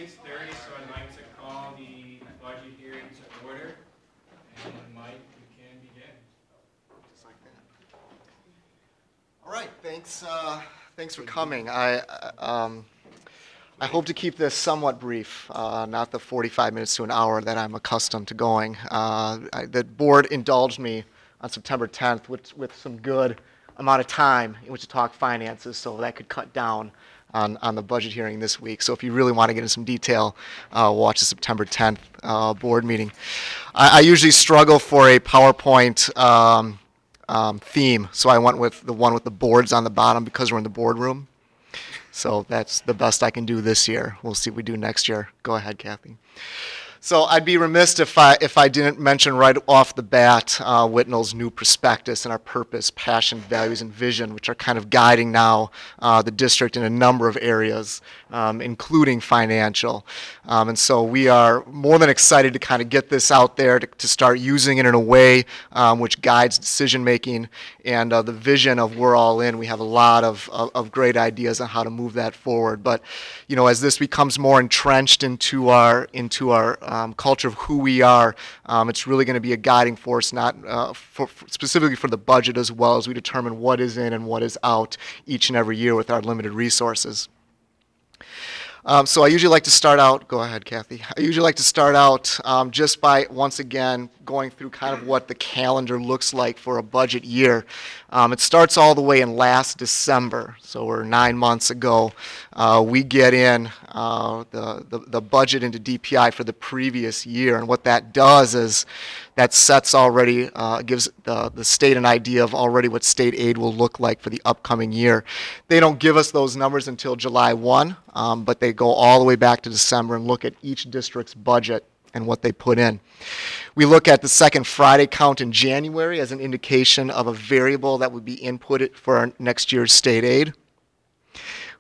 6:30, so I'd like to call the budget hearing to order. And Mike, you can begin. Just like that. All right, thanks for coming. I hope to keep this somewhat brief, not the 45 minutes to an hour that I'm accustomed to going. The board indulged me on September 10th with some good amount of time in which to talk finances, so that could cut down on the budget hearing this week. So if you really want to get into some detail, watch the September 10th board meeting. I usually struggle for a PowerPoint theme, so I went with the one with the boards on the bottom because we're in the boardroom. So that's the best I can do this year. We'll see what we do next year. Go ahead, Kathy. So I'd be remiss if I didn't mention right off the bat Whitnall's new prospectus and our purpose, passion, values, and vision, which are kind of guiding now the district in a number of areas, including financial. And so we are more than excited to kind of get this out there, to start using it in a way which guides decision making and the vision of We're All In. We have a lot of great ideas on how to move that forward. But you know, as this becomes more entrenched into our culture of who we are, it's really going to be a guiding force, not specifically for the budget, as well as we determine what is in and what is out each and every year with our limited resources. So I usually like to start out, go ahead, Kathy. I usually like to start out just by, once again, going through kind of what the calendar looks like for a budget year. It starts all the way in last December, so we're 9 months ago. We get in the budget into DPI for the previous year, and what that does is that sets already, gives the state an idea of already what state aid will look like for the upcoming year. They don't give us those numbers until July 1, but they go all the way back to December and look at each district's budget and what they put in. We look at the second Friday count in January as an indication of a variable that would be inputted for our next year's state aid.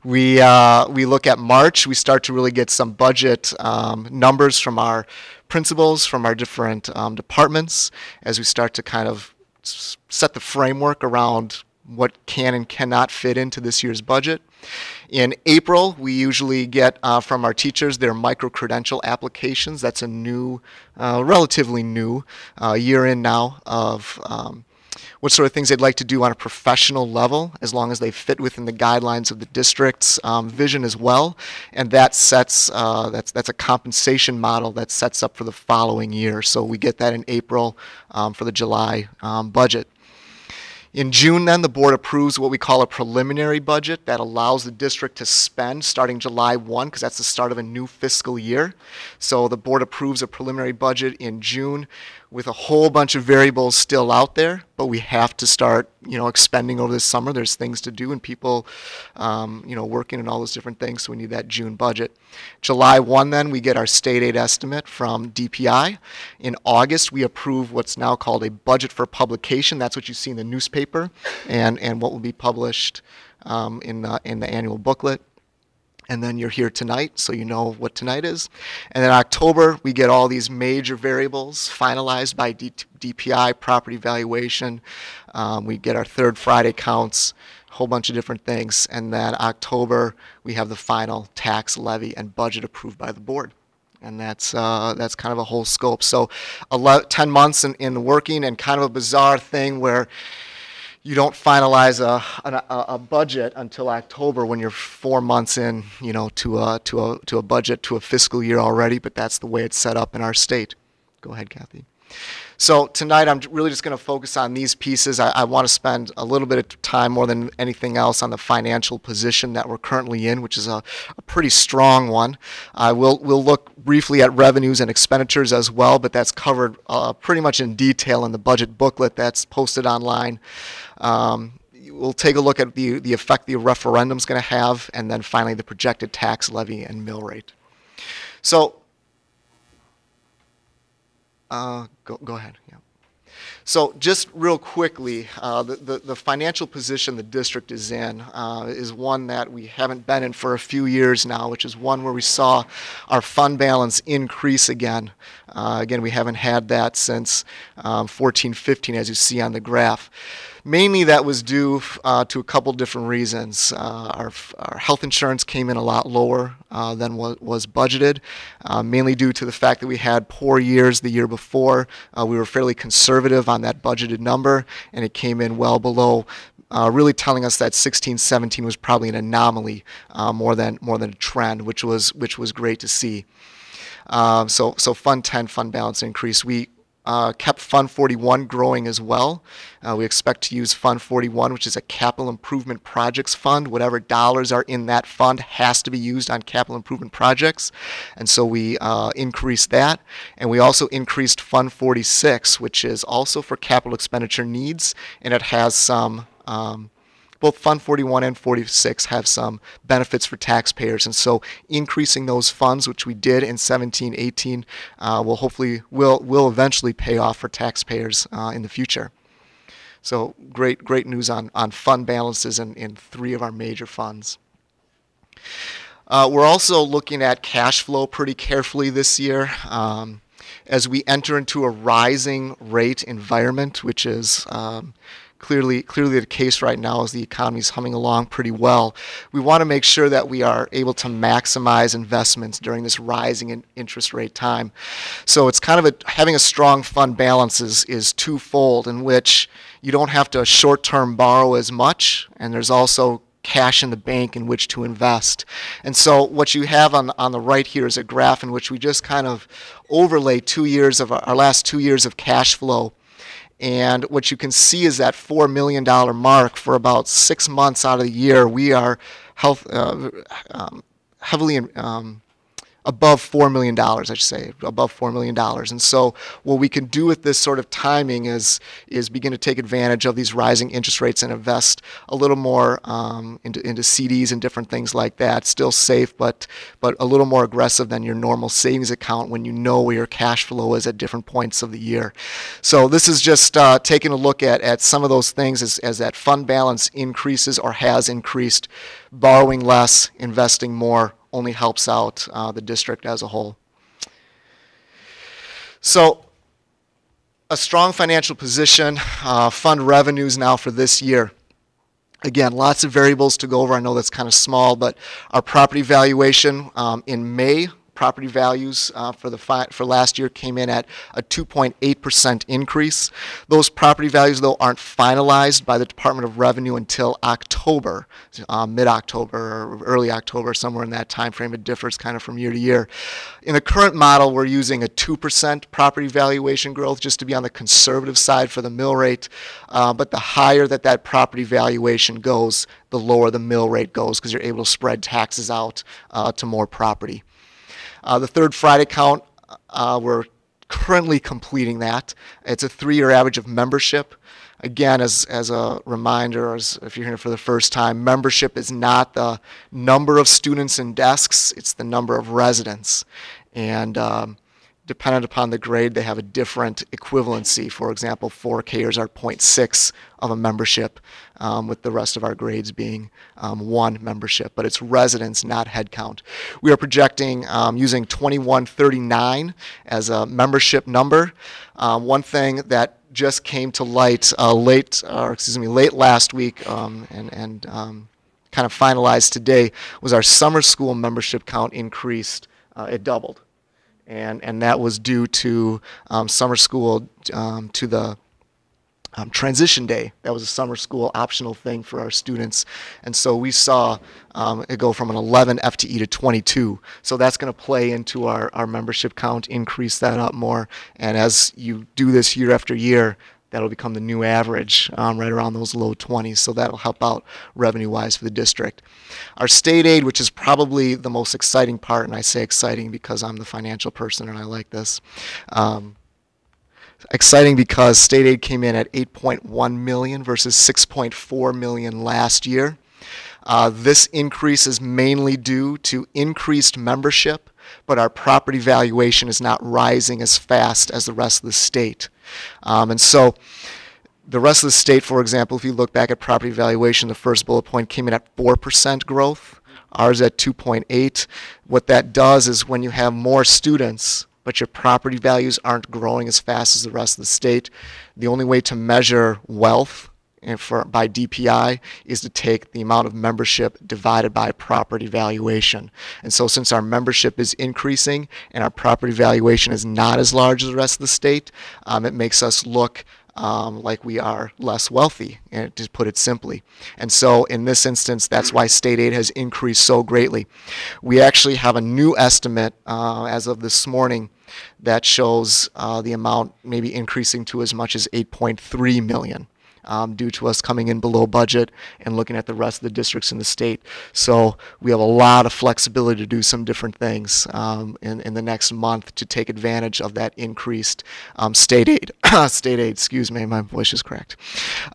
We look at March. We start to really get some budget numbers from our principals, from our different departments, as we start to kind of set the framework around what can and cannot fit into this year's budget. In April, we usually get from our teachers their micro-credential applications. That's a new, relatively new year in now of what sort of things they'd like to do on a professional level, as long as they fit within the guidelines of the district's vision as well. And that sets, that's a compensation model that sets up for the following year. So we get that in April for the July budget. In June, then, the board approves what we call a preliminary budget that allows the district to spend starting July 1, because that's the start of a new fiscal year. So the board approves a preliminary budget in June with a whole bunch of variables still out there, but we have to start, expending over this summer. There's things to do and people, working and all those different things, so we need that June budget. July 1, then, we get our state aid estimate from DPI. In August, we approve what's now called a budget for publication. That's what you see in the newspaper and what will be published in the annual booklet. And then you're here tonight, so you know what tonight is. And then October, we get all these major variables finalized by DPI, property valuation. We get our third Friday counts, a whole bunch of different things. And then October, we have the final tax levy and budget approved by the board. And that's kind of a whole scope. So 10 months in working, and kind of a bizarre thing where you don't finalize a budget until October when you're 4 months in, to a budget, to a fiscal year already. But that's the way it's set up in our state. Go ahead, Kathy. So tonight I'm really just going to focus on these pieces. I want to spend a little bit of time more than anything else on the financial position that we're currently in, which is a pretty strong one. We'll look briefly at revenues and expenditures as well, but that's covered pretty much in detail in the budget booklet that's posted online. We'll take a look at the effect the referendum's going to have, and then finally the projected tax levy and mill rate. So go ahead. Yeah. So just real quickly, the financial position the district is in is one that we haven't been in for a few years now, which is one where we saw our fund balance increase again. Again, we haven't had that since 14-15, as you see on the graph. Mainly that was due to a couple different reasons. Our health insurance came in a lot lower than was budgeted, mainly due to the fact that we had poor years the year before. We were fairly conservative on that budgeted number, and it came in well below, really telling us that 16-17 was probably an anomaly more than a trend, which was great to see. So Fund 10, fund balance increase. We kept Fund 41 growing as well. We expect to use Fund 41, which is a capital improvement projects fund. Whatever dollars are in that fund has to be used on capital improvement projects. And so we increased that. And we also increased Fund 46, which is also for capital expenditure needs. And it has some, both Fund 41 and 46 have some benefits for taxpayers. And so increasing those funds, which we did in 17-18, will eventually pay off for taxpayers in the future. So great news on fund balances in 3 of our major funds. We're also looking at cash flow pretty carefully this year. As we enter into a rising rate environment, which is clearly the case right now as the economy is humming along pretty well, we want to make sure that we are able to maximize investments during this rising interest rate time. So it's kind of having a strong fund balance is twofold, in which you don't have to short-term borrow as much, and there's also cash in the bank in which to invest. And so what you have on the right here is a graph in which we just kind of overlay 2 years of our last 2 years of cash flow. And what you can see is that $4 million mark for about 6 months out of the year. We are heavily above $4 million, I should say, above $4 million. And so what we can do with this sort of timing is begin to take advantage of these rising interest rates and invest a little more into CDs and different things like that. Still safe, but a little more aggressive than your normal savings account when you know where your cash flow is at different points of the year. So this is just taking a look at some of those things as that fund balance increases or has increased. Borrowing less, investing more only helps out the district as a whole. So a strong financial position, fund revenues now for this year. Again, lots of variables to go over. I know that's kind of small, but our property valuation in May, property values for last year came in at a 2.8% increase. Those property values, though, aren't finalized by the Department of Revenue until October, mid-October or early October, somewhere in that time frame. It differs kind of from year to year. In the current model, we're using a 2% property valuation growth just to be on the conservative side for the mill rate. But the higher that property valuation goes, the lower the mill rate goes, because you're able to spread taxes out to more property. The third Friday count, we're currently completing that. It's a 3-year average of membership. Again, as a reminder, as if you're here for the first time, membership is not the number of students and desks, it's the number of residents. And dependent upon the grade, they have a different equivalency. For example, 4Kers are 0.6 of a membership, with the rest of our grades being 1 membership. But it's residents, not head count. We are projecting using 2139 as a membership number. One thing that just came to light late last week and kind of finalized today was our summer school membership count increased. It doubled. And that was due to summer school, to the transition day. That was a summer school optional thing for our students. And so we saw it go from an 11 FTE to 22. So that's going to play into our membership count, increase that up more. And as you do this year after year, that'll become the new average, right around those low 20s. So that'll help out revenue-wise for the district. Our state aid, which is probably the most exciting part, and I say exciting because I'm the financial person and I like this. Exciting because state aid came in at $8.1 million versus $6.4 million last year. This increase is mainly due to increased membership, but our property valuation is not rising as fast as the rest of the state. And so the rest of the state, for example, if you look back at property valuation, the first bullet point came in at 4% growth, ours at 2.8. What that does is when you have more students, but your property values aren't growing as fast as the rest of the state, the only way to measure wealth and by DPI is to take the amount of membership divided by property valuation. And so since our membership is increasing and our property valuation is not as large as the rest of the state, it makes us look like we are less wealthy, and to put it simply. And so in this instance, that's why state aid has increased so greatly. We actually have a new estimate as of this morning that shows the amount maybe increasing to as much as $8.3 million. Due to us coming in below budget and looking at the rest of the districts in the state. So we have a lot of flexibility to do some different things in the next month to take advantage of that increased state aid. State aid, excuse me, my voice is cracked.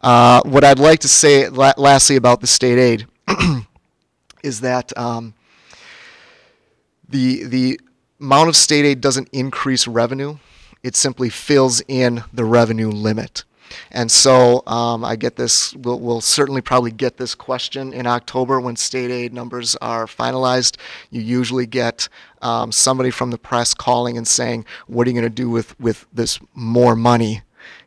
What I'd like to say lastly about the state aid is that the amount of state aid doesn't increase revenue. It simply fills in the revenue limit. And so I get this, we'll certainly probably get this question in October when state aid numbers are finalized. You usually get somebody from the press calling and saying, what are you going to do with this more money?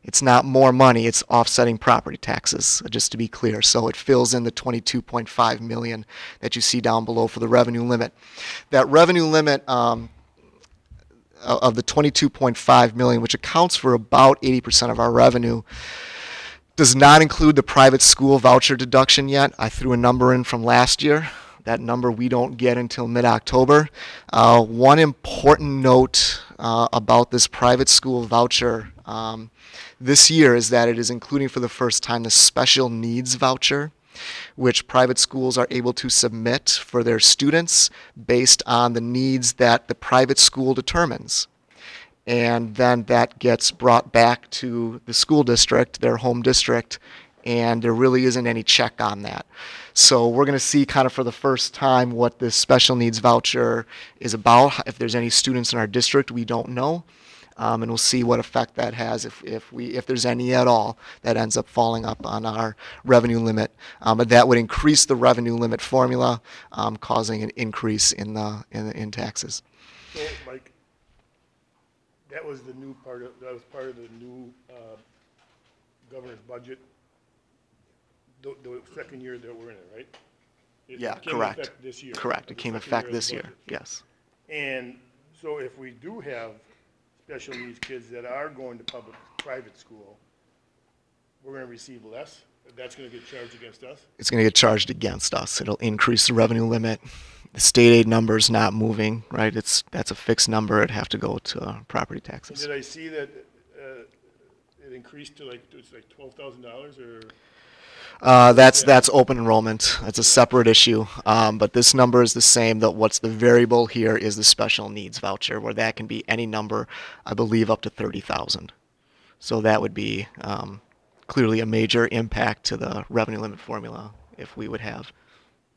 It's not more money, it's offsetting property taxes, just to be clear. So it fills in the $22.5 million that you see down below for the revenue limit. That revenue limit of the $22.5 million, which accounts for about 80% of our revenue, does not include the private school voucher deduction yet. I threw a number in from last year. That number we don't get until mid-October. One important note about this private school voucher this year is that it is including for the first time the special needs voucher, which private schools are able to submit for their students based on the needs that the private school determines. And then that gets brought back to the school district, their home district, and there really isn't any check on that. So we're going to see kind of for the first time what this special needs voucher is about. If there's any students in our district, we don't know. And we'll see what effect that has if there's any at all that ends up falling up on our revenue limit. But that would increase the revenue limit formula, causing an increase in taxes. So, Mike, that was the new part of the new governor's budget. The second year that we're in it, right? Yeah, it came correct. Effect this year. Correct. It came effect this year. Yes. And so if we do have special needs kids that are going to private school, we're going to receive less. That's going to get charged against us. It's going to get charged against us. It'll increase the revenue limit. The state aid number is not moving, right? That's a fixed number. It'd have to go to property taxes. And did I see that it increased to it's like $12,000 or? That's open enrollment. That's a separate issue. But this number is the same. What's the variable here is the special needs voucher, where that can be any number, I believe, up to 30,000. So that would be clearly a major impact to the revenue limit formula if we would have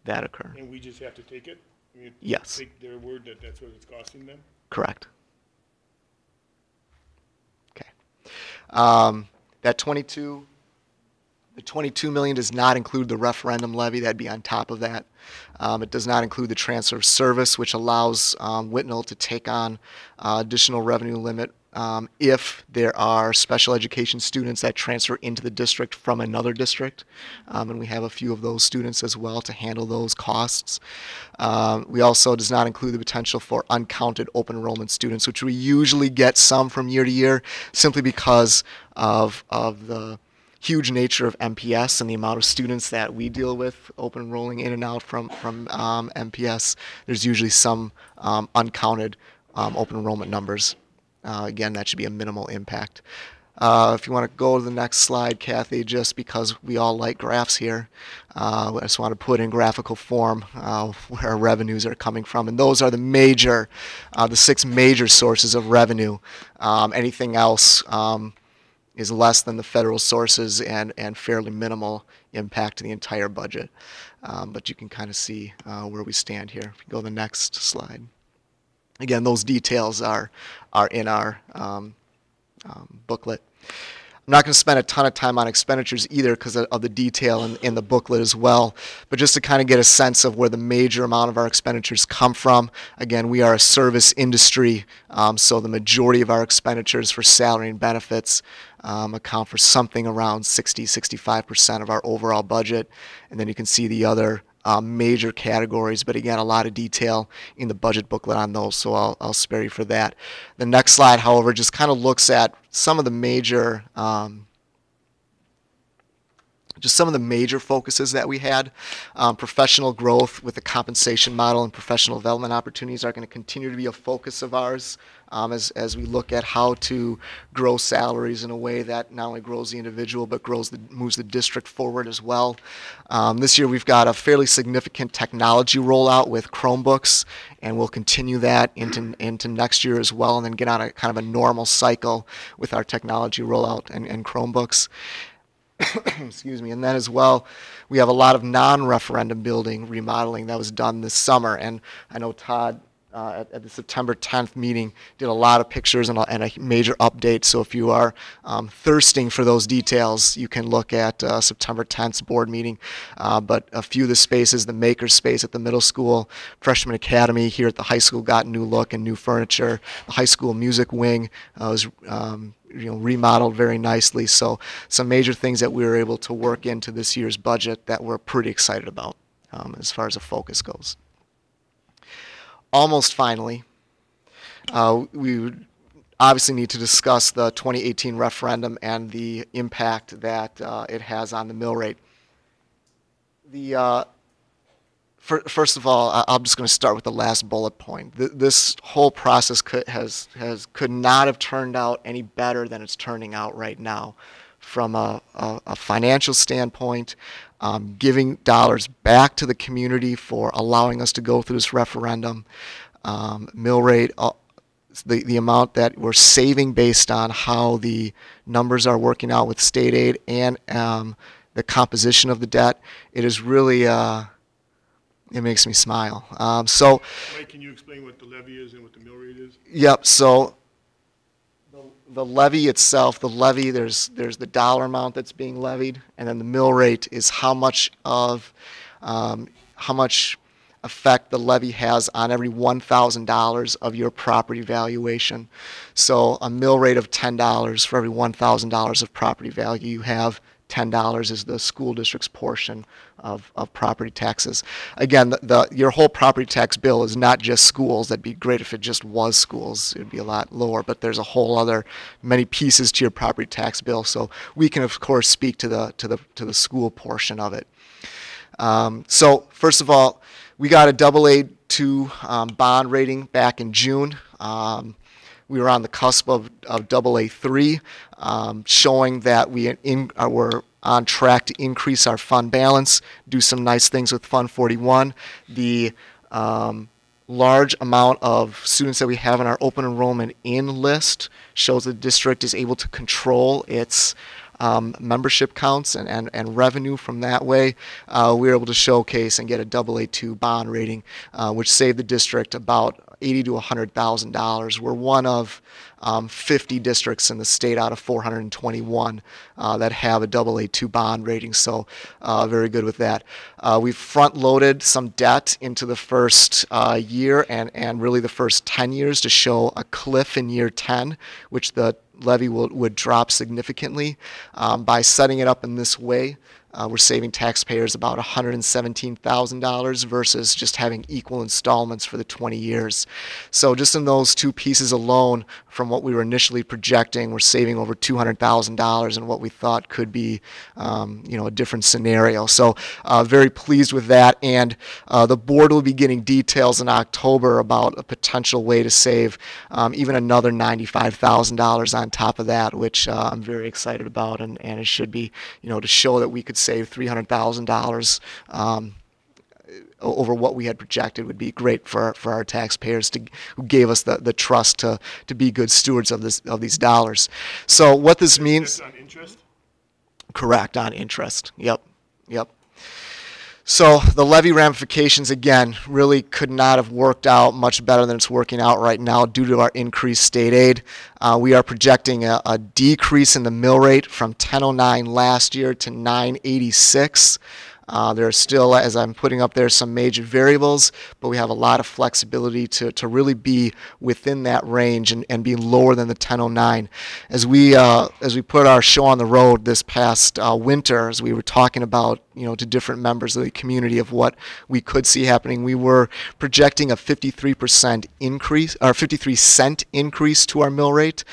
that occur. And we just have to take it? I mean, yes. Take their word that that's what it's costing them? Correct. Okay. That the $22 million does not include the referendum levy. That'd be on top of that. It does not include the transfer of service, which allows Whitnall to take on additional revenue limit if there are special education students that transfer into the district from another district. And we have a few of those students as well to handle those costs. We also does not include the potential for uncounted open enrollment students, which we usually get some from year to year simply because of the huge nature of MPS and the amount of students that we deal with open enrolling in and out from MPS. There's usually some uncounted open enrollment numbers. Again, that should be a minimal impact. If you want to go to the next slide, Kathy, just because we all like graphs here, I just want to put in graphical form where our revenues are coming from. And those are the 6 major sources of revenue. Anything else is less than the federal sources and fairly minimal impact to the entire budget. But you can kind of see where we stand here. If you go to the next slide. Again, those details are in our booklet. I'm not going to spend a ton of time on expenditures either because of the detail in the booklet as well, but just to kind of get a sense of where the major amount of our expenditures come from. Again, we are a service industry, so the majority of our expenditures for salary and benefits account for something around 60-65% of our overall budget. And then you can see the other major categories, but again, a lot of detail in the budget booklet on those, so I'll spare you for that. The next slide, however, just kind of looks at some of the major focuses that we had. Professional growth with the compensation model and professional development opportunities are going to continue to be a focus of ours as we look at how to grow salaries in a way that not only grows the individual but moves the district forward as well. This year we've got a fairly significant technology rollout with Chromebooks, and we'll continue that into next year as well, and then get on a kind of a normal cycle with our technology rollout and Chromebooks. Excuse me. And then as well, we have a lot of non-referendum building remodeling that was done this summer. And I know Todd at the September 10th meeting did a lot of pictures and a major update. So if you are thirsting for those details, you can look at September 10th's board meeting. But a few of the spaces, the maker space at the middle school, freshman academy here at the high school got new look and new furniture. The high school music wing was remodeled very nicely. So some major things that we were able to work into this year's budget that we're pretty excited about as far as the focus goes. Almost finally, we would obviously need to discuss the 2018 referendum and the impact that it has on the mill rate. First of all, I'm just going to start with the last bullet point. This whole process could not have turned out any better than it's turning out right now. From a financial standpoint, giving dollars back to the community for allowing us to go through this referendum, mill rate, the amount that we're saving based on how the numbers are working out with state aid and the composition of the debt, it is really, it makes me smile. So, Mike, can you explain what the levy is and what the mill rate is? Yep, so the levy itself, there's the dollar amount that's being levied, and then the mill rate is how much effect the levy has on every $1,000 of your property valuation. So a mill rate of $10 for every $1,000 of property value you have. $10 is the school district's portion of property taxes. Again, your whole property tax bill is not just schools. That'd be great if it just was schools. It would be a lot lower, but there's a whole other many pieces to your property tax bill. So we can of course speak to the school portion of it. So first of all, we got a AA2 bond rating back in June. We were on the cusp of AA3, showing that we're on track to increase our fund balance, do some nice things with Fund 41. The large amount of students that we have in our open enrollment in list shows the district is able to control its membership counts and revenue from that way. We were able to showcase and get a AA2 bond rating, which saved the district about $80,000 to $100,000. We're one of 50 districts in the state out of 421 that have a AA2 bond rating, so very good with that. We've front-loaded some debt into the first year and really the first 10 years to show a cliff in year 10, which the levy would drop significantly. By setting it up in this way, we're saving taxpayers about $117,000 versus just having equal installments for the 20 years. So just in those two pieces alone, from what we were initially projecting, we're saving over $200,000 in what we thought could be, a different scenario. So very pleased with that, and the board will be getting details in October about a potential way to save even another $95,000 on top of that, which I'm very excited about, and it should be, to show that we could save $300,000 over what we had projected would be great for our taxpayers who gave us the trust to be good stewards of these dollars. So what this means? That's on interest? Correct, on interest. Yep. So the levy ramifications, again, really could not have worked out much better than it's working out right now due to our increased state aid. We are projecting a decrease in the mill rate from 10.09 last year to 9.86. There are still, as I'm putting up there, some major variables, but we have a lot of flexibility to really be within that range and be lower than the 10.09. As we put our show on the road this past winter, as we were talking about, to different members of the community of what we could see happening, we were projecting a 53% increase, or 53 cent increase to our mill rate.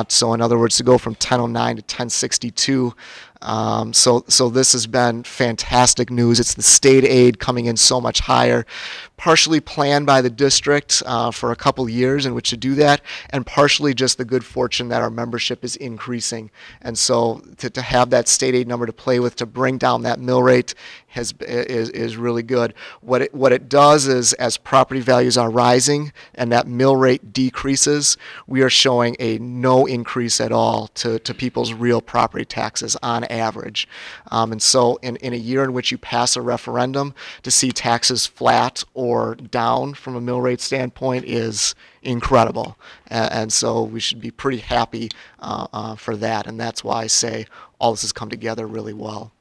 So in other words, to go from 10.09 to 10.62. So this has been fantastic news. It's the state aid coming in so much higher, partially planned by the district for a couple years in which to do that, and partially just the good fortune that our membership is increasing. And so to have that state aid number to play with to bring down that mill rate is really good. What it does is, as property values are rising and that mill rate decreases, we are showing a no increase at all to people's real property taxes on average. And so in a year in which you pass a referendum, to see taxes flat or down from a mill rate standpoint is incredible. And so we should be pretty happy for that. And that's why I say all this has come together really well.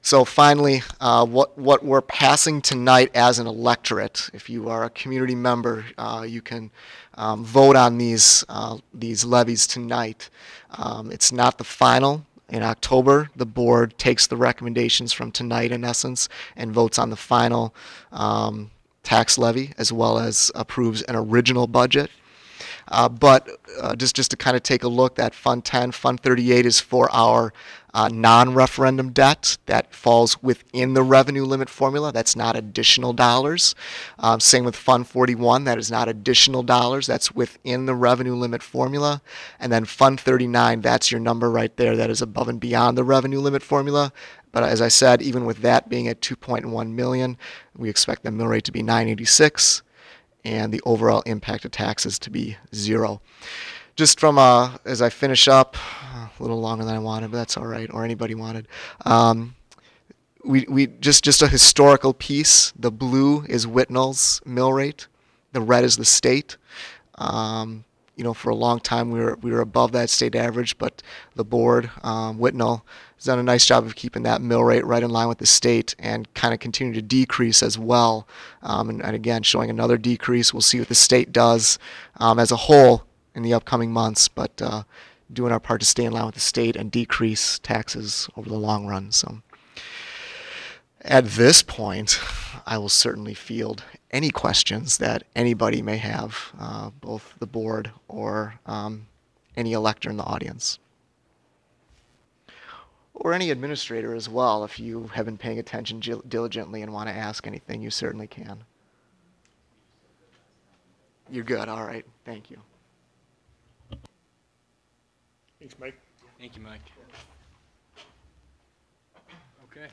So finally, what we're passing tonight as an electorate, if you are a community member, you can vote on these levies tonight. It's not the final. In October, the board takes the recommendations from tonight, in essence, and votes on the final tax levy, as well as approves an original budget. But just to kind of take a look, that Fund 10, Fund 38 is for our non-referendum debt that falls within the revenue limit formula. That's not additional dollars. Same with Fund 41. That is not additional dollars. That's within the revenue limit formula. And then Fund 39, that's your number right there. That is above and beyond the revenue limit formula. But as I said, even with that being at 2.1 million, we expect the mill rate to be 986 and the overall impact of taxes to be 0. Just from, as I finish up, a little longer than I wanted, but that's all right, or anybody wanted. We just a historical piece. The blue is Whitnall's mill rate. The red is the state. For a long time we were above that state average, but the board, Whitnall, has done a nice job of keeping that mill rate right in line with the state and kind of continue to decrease as well. And again, showing another decrease. We'll see what the state does as a whole in the upcoming months, but doing our part to stay in line with the state and decrease taxes over the long run. So at this point, I will certainly field any questions that anybody may have, both the board or any elector in the audience. Or any administrator as well. If you have been paying attention diligently and want to ask anything, you certainly can. You're good. All right. Thank you. Thanks, Mike. Thank you, Mike. Okay.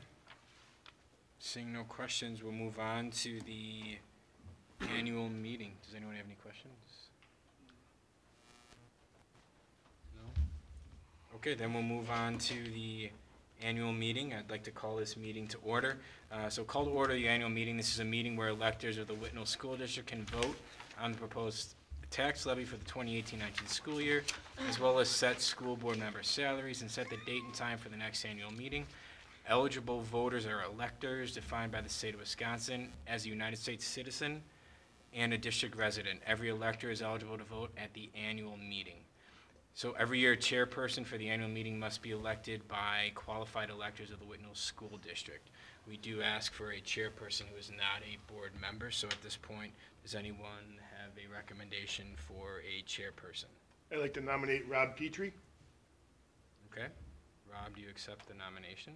Seeing no questions, we'll move on to the annual meeting. Does anyone have any questions? No? Okay, then we'll move on to the annual meeting. I'd like to call this meeting to order. So call to order the annual meeting. This is a meeting where electors of the Whitnall School District can vote on the proposed tax levy for the 2018-19 school year, as well as set school board member salaries and set the date and time for the next annual meeting. Eligible voters are electors defined by the state of Wisconsin as a United States citizen and a district resident. Every elector is eligible to vote at the annual meeting. So every year, a chairperson for the annual meeting must be elected by qualified electors of the Whitnall School District. We do ask for a chairperson who is not a board member, so at this point, does anyone have a recommendation for a chairperson? I'd like to nominate Rob Petrie. Okay. Rob, do you accept the nomination?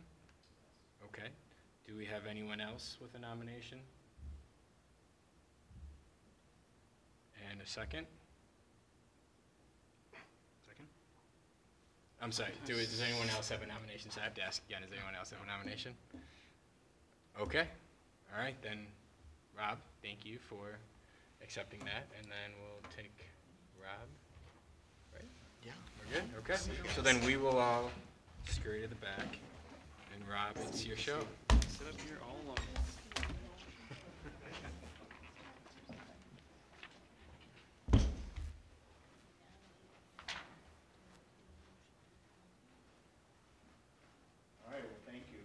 Okay. Do we have anyone else with a nomination? And a second? I'm sorry, does anyone else have a nomination? So I have to ask again, does anyone else have a nomination? Okay, all right, then, Rob, thank you for accepting that, and then we'll take Rob, right? Yeah. We're good, okay. So then we will all scurry to the back And Rob, it's your show. Sit up here all alone. All right, well, thank you.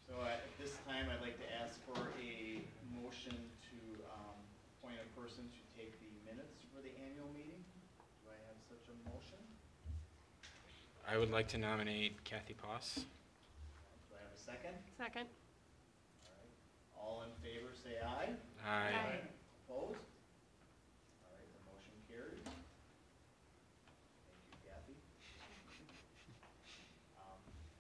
So at this time, I'd like to ask for a motion to appoint a person to take the minutes for the annual meeting. Do I have such a motion? I would like to nominate Kathy Poss. Do I have a second? Second. All right. All in favor, say aye. Aye. Opposed? All right, the motion carries. Thank you, Kathy.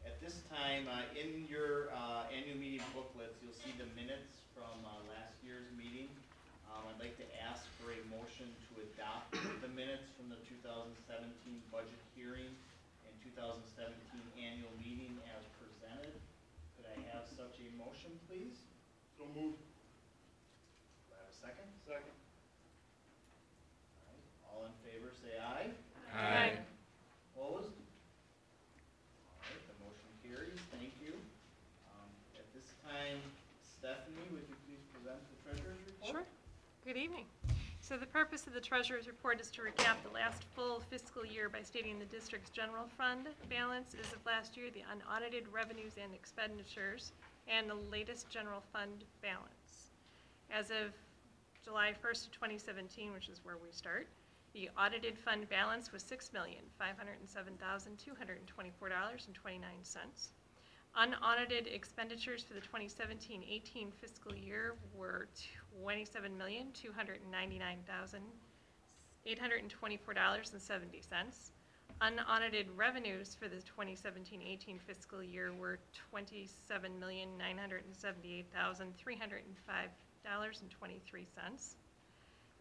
At this time, in your annual meeting booklets, you'll see the minutes from last year's meeting. I'd like to ask for a motion to adopt the minutes from the 2017 budget hearing and 2017 annual meeting as presented. Could I have such a motion, please? So moved. Do I have a second? Second. All right. All in favor, say aye. Aye. Opposed? All right, the motion carries. Thank you. At this time, Stephanie, would you please present the treasurer's report? Sure. Good evening. So the purpose of the treasurer's report is to recap the last full fiscal year by stating the district's general fund balance as of last year, the unaudited revenues and expenditures, and the latest general fund balance. As of July 1st of 2017, which is where we start, the audited fund balance was $6,507,224.29. Unaudited expenditures for the 2017-18 fiscal year were $27,299,824.70. Unaudited revenues for the 2017-18 fiscal year were $27,978,305.23.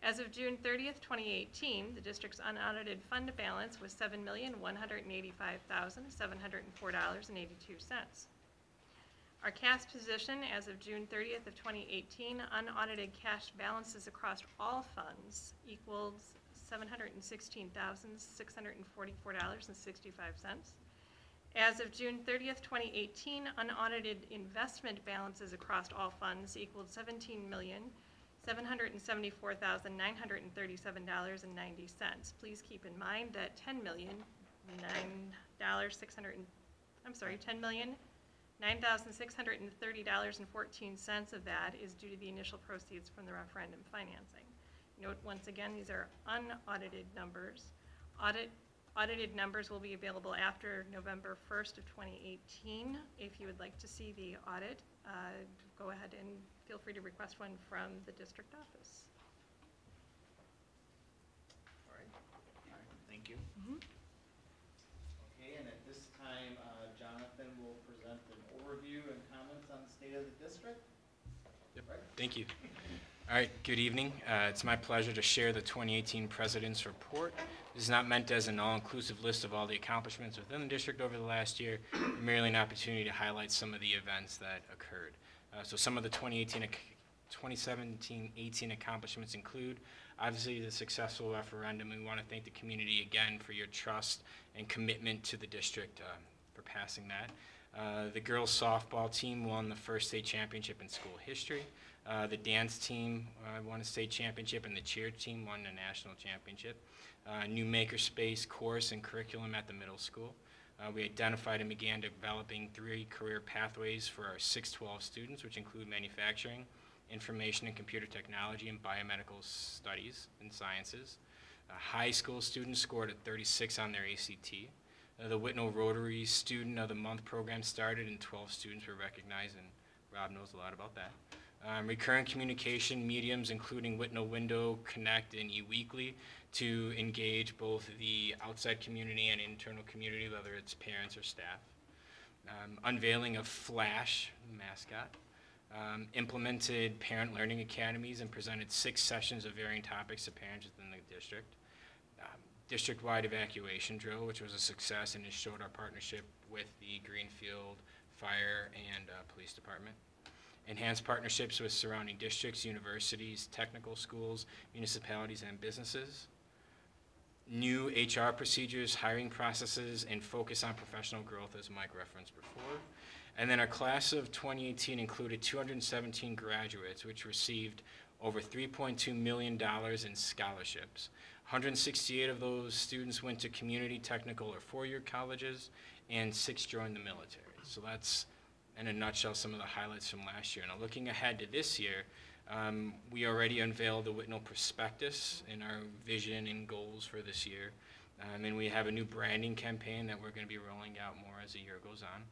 As of June 30th, 2018, the district's unaudited fund balance was $7,185,704.82. Our cash position as of June 30th of 2018, unaudited cash balances across all funds equals $716,644.65. As of June 30th, 2018, unaudited investment balances across all funds equaled $17,774,937.90. Please keep in mind that $10,009,630.14 of that is due to the initial proceeds from the referendum financing. Note once again, these are unaudited numbers. Audited numbers will be available after November 1st of 2018. If you would like to see the audit, go ahead and feel free to request one from the district office. All right. Thank you. Mhm. Okay, and at this time, Jonathan will present an overview and comments on the state of the district. Yep. Right. Thank you. All right, good evening. It's my pleasure to share the 2018 President's Report. This is not meant as an all-inclusive list of all the accomplishments within the district over the last year, merely an opportunity to highlight some of the events that occurred. So some of the 2017-18 accomplishments include, obviously, the successful referendum. We want to thank the community again for your trust and commitment to the district for passing that. The girls softball team won the first state championship in school history. The dance team won a state championship, and the cheer team won a national championship. New makerspace course and curriculum at the middle school. We identified and began developing 3 career pathways for our 612 students, which include manufacturing, information and computer technology, and biomedical studies and sciences. High school students scored a 36 on their ACT. The Whitnall Rotary Student of the Month program started, and 12 students were recognized, and Rob knows a lot about that. Recurrent communication mediums, including Whitnall Window, Connect, and eWeekly, to engage both the outside community and internal community, whether it's parents or staff. Unveiling of Flash, mascot. Implemented parent learning academies and presented 6 sessions of varying topics to parents within the district. District-wide evacuation drill, which was a success, and it showed our partnership with the Greenfield Fire and Police Department. Enhanced partnerships with surrounding districts, universities, technical schools, municipalities, and businesses. New HR procedures, hiring processes, and focus on professional growth, as Mike referenced before. And then our class of 2018 included 217 graduates, which received over $3.2 million in scholarships. 168 of those students went to community, technical, or four-year colleges, and 6 joined the military. So that's, in a nutshell, some of the highlights from last year. Now, looking ahead to this year, we already unveiled the Whitnall Prospectus in our vision and goals for this year. And we have a new branding campaign that we're going to be rolling out more as the year goes on.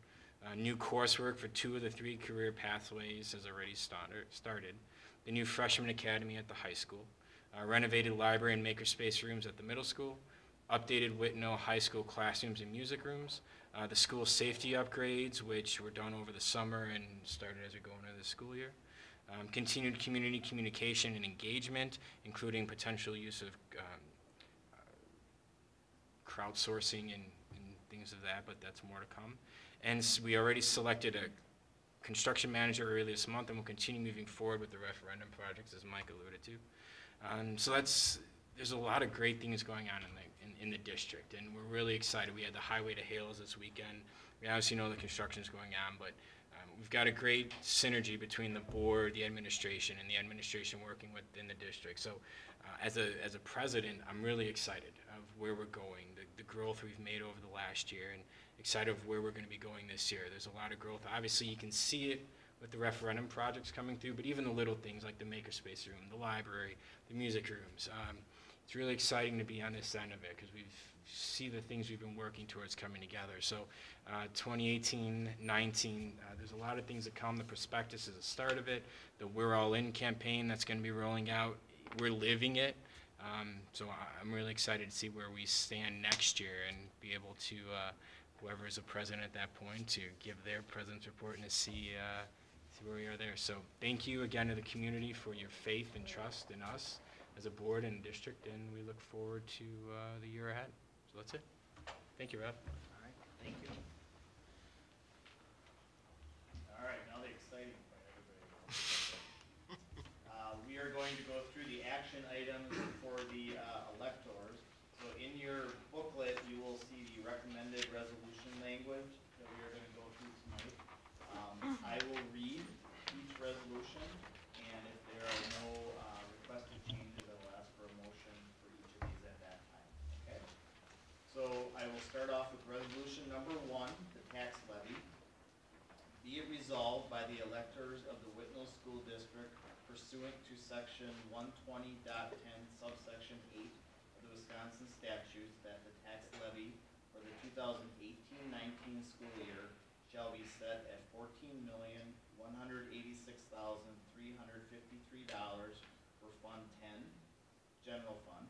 New coursework for 2 of the 3 career pathways has already started. The new freshman academy at the high school. Renovated library and makerspace rooms at the middle school. Updated Whitnall High School classrooms and music rooms. The school safety upgrades, which were done over the summer and started as we go into the school year. Continued community communication and engagement, including potential use of crowdsourcing and things of that, but that's more to come. And we already selected a construction manager earlier this month, and we'll continue moving forward with the referendum projects, as Mike alluded to. So there's a lot of great things going on in the district, and we're really excited. We had the Highway to Hales this weekend. We obviously know the construction's going on, but we've got a great synergy between the board, the administration, and the administration working within the district. So as a president, I'm really excited of where we're going, the growth we've made over the last year, and excited of where we're going to be going this year. There's a lot of growth. Obviously, you can see it with the referendum projects coming through, but even the little things like the makerspace room, the library, the music rooms. It's really exciting to be on this end of it because we see the things we've been working towards coming together. So 2018-19, there's a lot of things that come. The prospectus is the start of it. The We're All In campaign that's going to be rolling out. We're living it. So I'm really excited to see where we stand next year and be able to, whoever is a president at that point, to give their president's report and to see where we are there. So thank you again to the community for your faith and trust in us as a board and district, and we look forward to the year ahead. So that's it. Thank you, Rob. All right, thank you. All right, now the exciting part, everybody. We are going to go through the action items for the electors. So in your booklet, you will see the recommended resolution language that we are going to go through tonight. I will read each resolution, and if there are no requested changes, I will ask for a motion for each of these at that time, okay? So I will start off with resolution number 1, the tax levy. Be it resolved by the electors of the Whitnall School District pursuant to section 120.10 subsection 8 of the Wisconsin statutes that the tax levy for the 2018-19 school year shall be set at $14,186,353 for Fund 10, General Fund,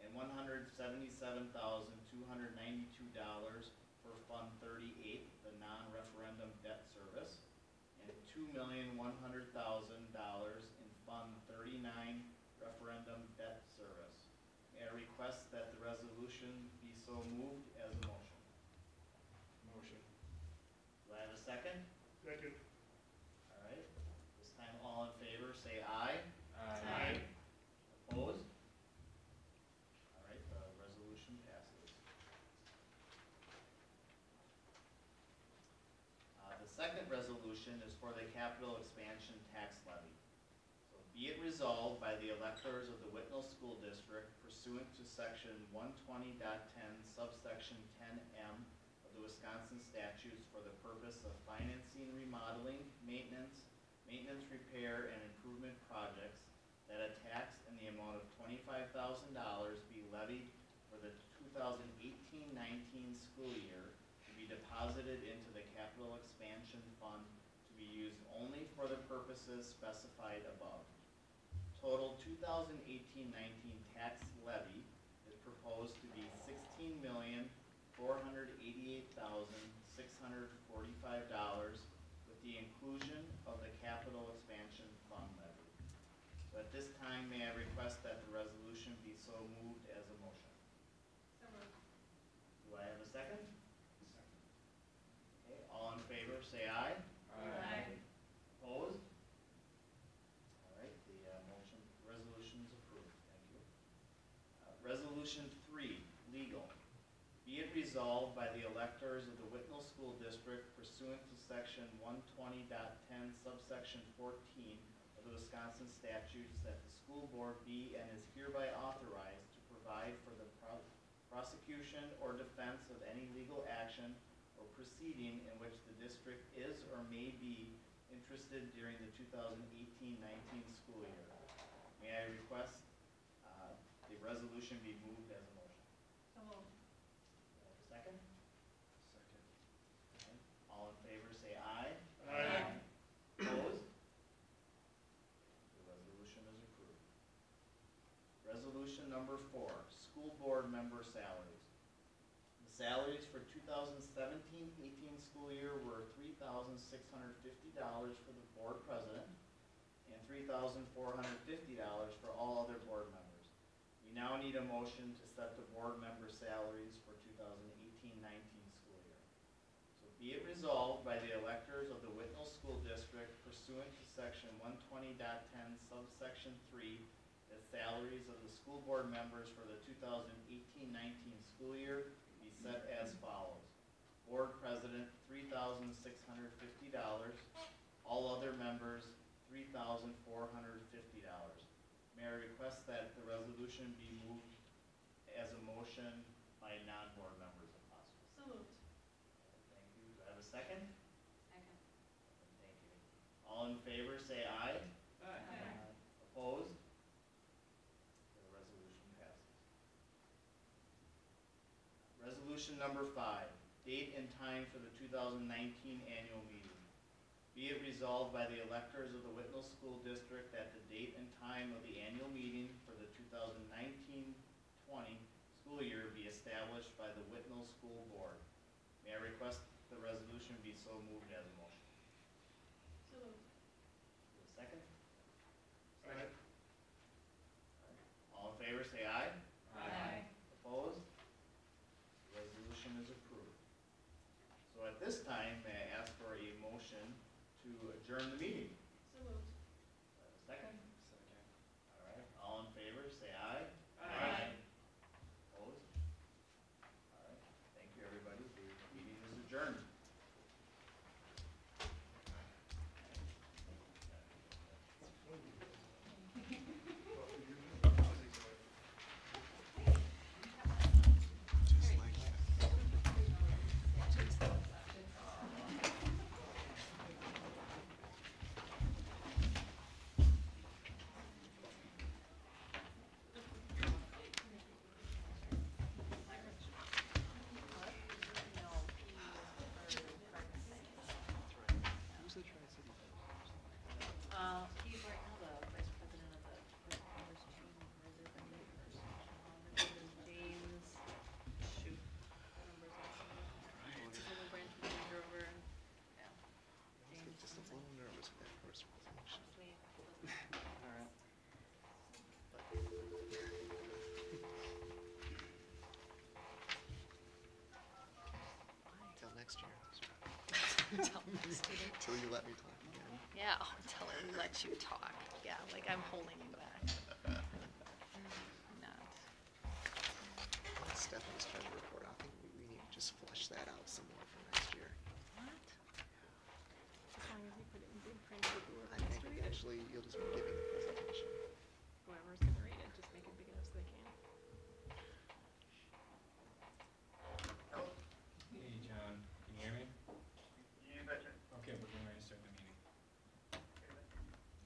and $177,292 for Fund 38, the non-referendum debt service, and $2,100,000 in Fund 39, referendum debt service. May I request that the resolution be so moved as a motion? Motion. Do I have a second? Second. All right. This time, all in favor, say aye. Aye. Opposed? All right, the resolution passes. The second resolution is for the capital expansion tax levy. So be it resolved by the electors of the Whitnall School District pursuant to section 120.10 subsection 10M of the Wisconsin statutes for the purpose of financing, remodeling, maintenance, repair, and improvement projects, that a tax in the amount of $25,000 be levied for the 2018-19 school year to be deposited into the capital expansion fund to be used only for the purposes specified above. Total 2018-19 tax levy is proposed to be $16,488,645 with the inclusion of the capital expansion fund levy. So at this time, may I request that the resolution be so moved as a motion? So moved. Do I have a second? Second. Okay, all in favor, say aye. Aye. Opposed? All right, the resolution is approved. Thank you. Resolution 3, legal. Be it resolved resolved by the electors of the Whitnall School District pursuant to section 120.10 subsection 14 of the Wisconsin statutes that the school board be and is hereby authorized to provide for the prosecution or defense of any legal action or proceeding in which the district is or may be interested during the 2018-19 school year. May I request the resolution be moved as a motion? So moved. Second? Second. Okay. All in favor say aye. Aye. Opposed? The resolution is approved. Resolution number 4, school board member salaries. The salaries for 2017-18 school year were $3,650 for the board president and $3,450 for all other board members. We now need a motion to set the board member salaries for 2018-19 school year. So be it resolved by the electors of the Whitnall School District pursuant to section 120.10 subsection 3 that salaries of the school board members for the 2018-19 school year be set as follows. Board president, $3,650. All other members, $3,450. May I request that the resolution be moved as a motion by non-board members if possible? So moved. Thank you. Do I have a second? Second. Thank you. All in favor, say aye. Aye. Opposed? The resolution passes. Resolution number 5, date and time for the 2019 annual meeting. Be it resolved by the electors of the Whitnall School District that the date and time of the annual meeting for the 2019-20 school year be established by the Whitnall School Board. May I request the resolution be so moved as a motion? So moved. Second? Second. All in favor, say aye. Aye. Opposed? The resolution is approved. So at this time, may I ask for a motion to adjourn the meeting? So moved. Second? Second. All right, all in favor, say aye. Aye. Opposed? All right, thank you, everybody. The meeting is adjourned. He's right now the vice president of the Commerce Chain Reserve and Makers. James, shoot, I remember his last name. He's a little branch manager over in, yeah. James. Just a little nervous with that first resolution. Sweet. All right. Till next year. Till you let me talk again. Yeah, until I let you talk. Yeah, like I'm holding you back. Not. Stephanie's trying to report. I think we need to just flesh that out some more for next year. What? As long as you put it in big print for whoever I wants think to read it. eventually you'll just be giving the presentation. Whoever's gonna read it, just make it big enough so they can. Hey, John, can you hear me? Okay, we're getting ready to start the meeting.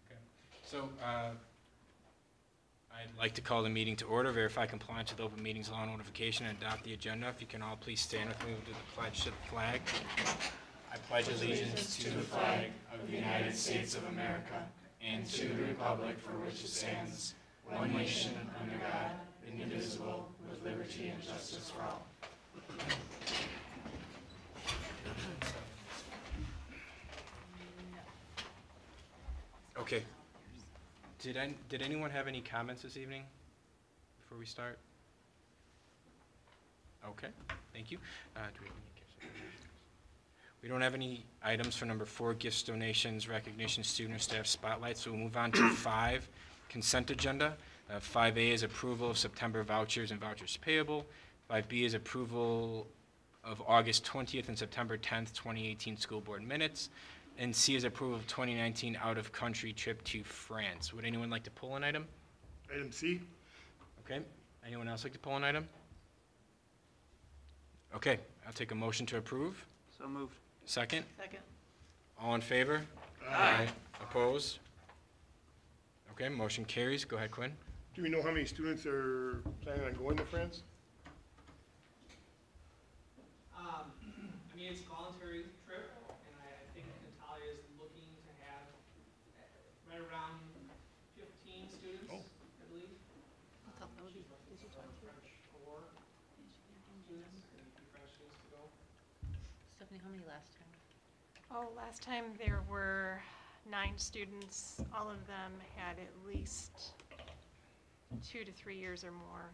Okay. So, I'd like to call the meeting to order, verify compliance with open meetings law notification, and adopt the agenda. If you can all please stand with me, we'll do the pledge to the flag. I pledge allegiance to the flag of the United States of America and to the republic for which it stands, one nation under God, indivisible, with liberty and justice for all. Okay. Did anyone have any comments this evening before we start? Okay, thank you. Do we have any gifts? We don't have any items for number 4, gifts, donations, recognition, student or staff spotlights, so we'll move on to 5, consent agenda. 5A is approval of September vouchers and vouchers payable. 5B is approval of August 20th and September 10th, 2018 school board minutes. And C is approval of 2019 out-of-country trip to France. Would anyone like to pull an item? Item C? Okay, anyone else like to pull an item? Okay, I'll take a motion to approve. So moved. Second? Second. All in favor? Aye. Opposed? Okay, motion carries. Go ahead, Quinn. Do we know how many students are planning on going to France? I mean, it's a voluntary trip, and I think Natalia is looking to have right around 15 students, Oh. I believe. I thought that would be- She's looking for French 4 students, and a few French students to go. Stephanie, how many last time? Oh, last time there were 9 students. All of them had at least 2 to 3 years or more.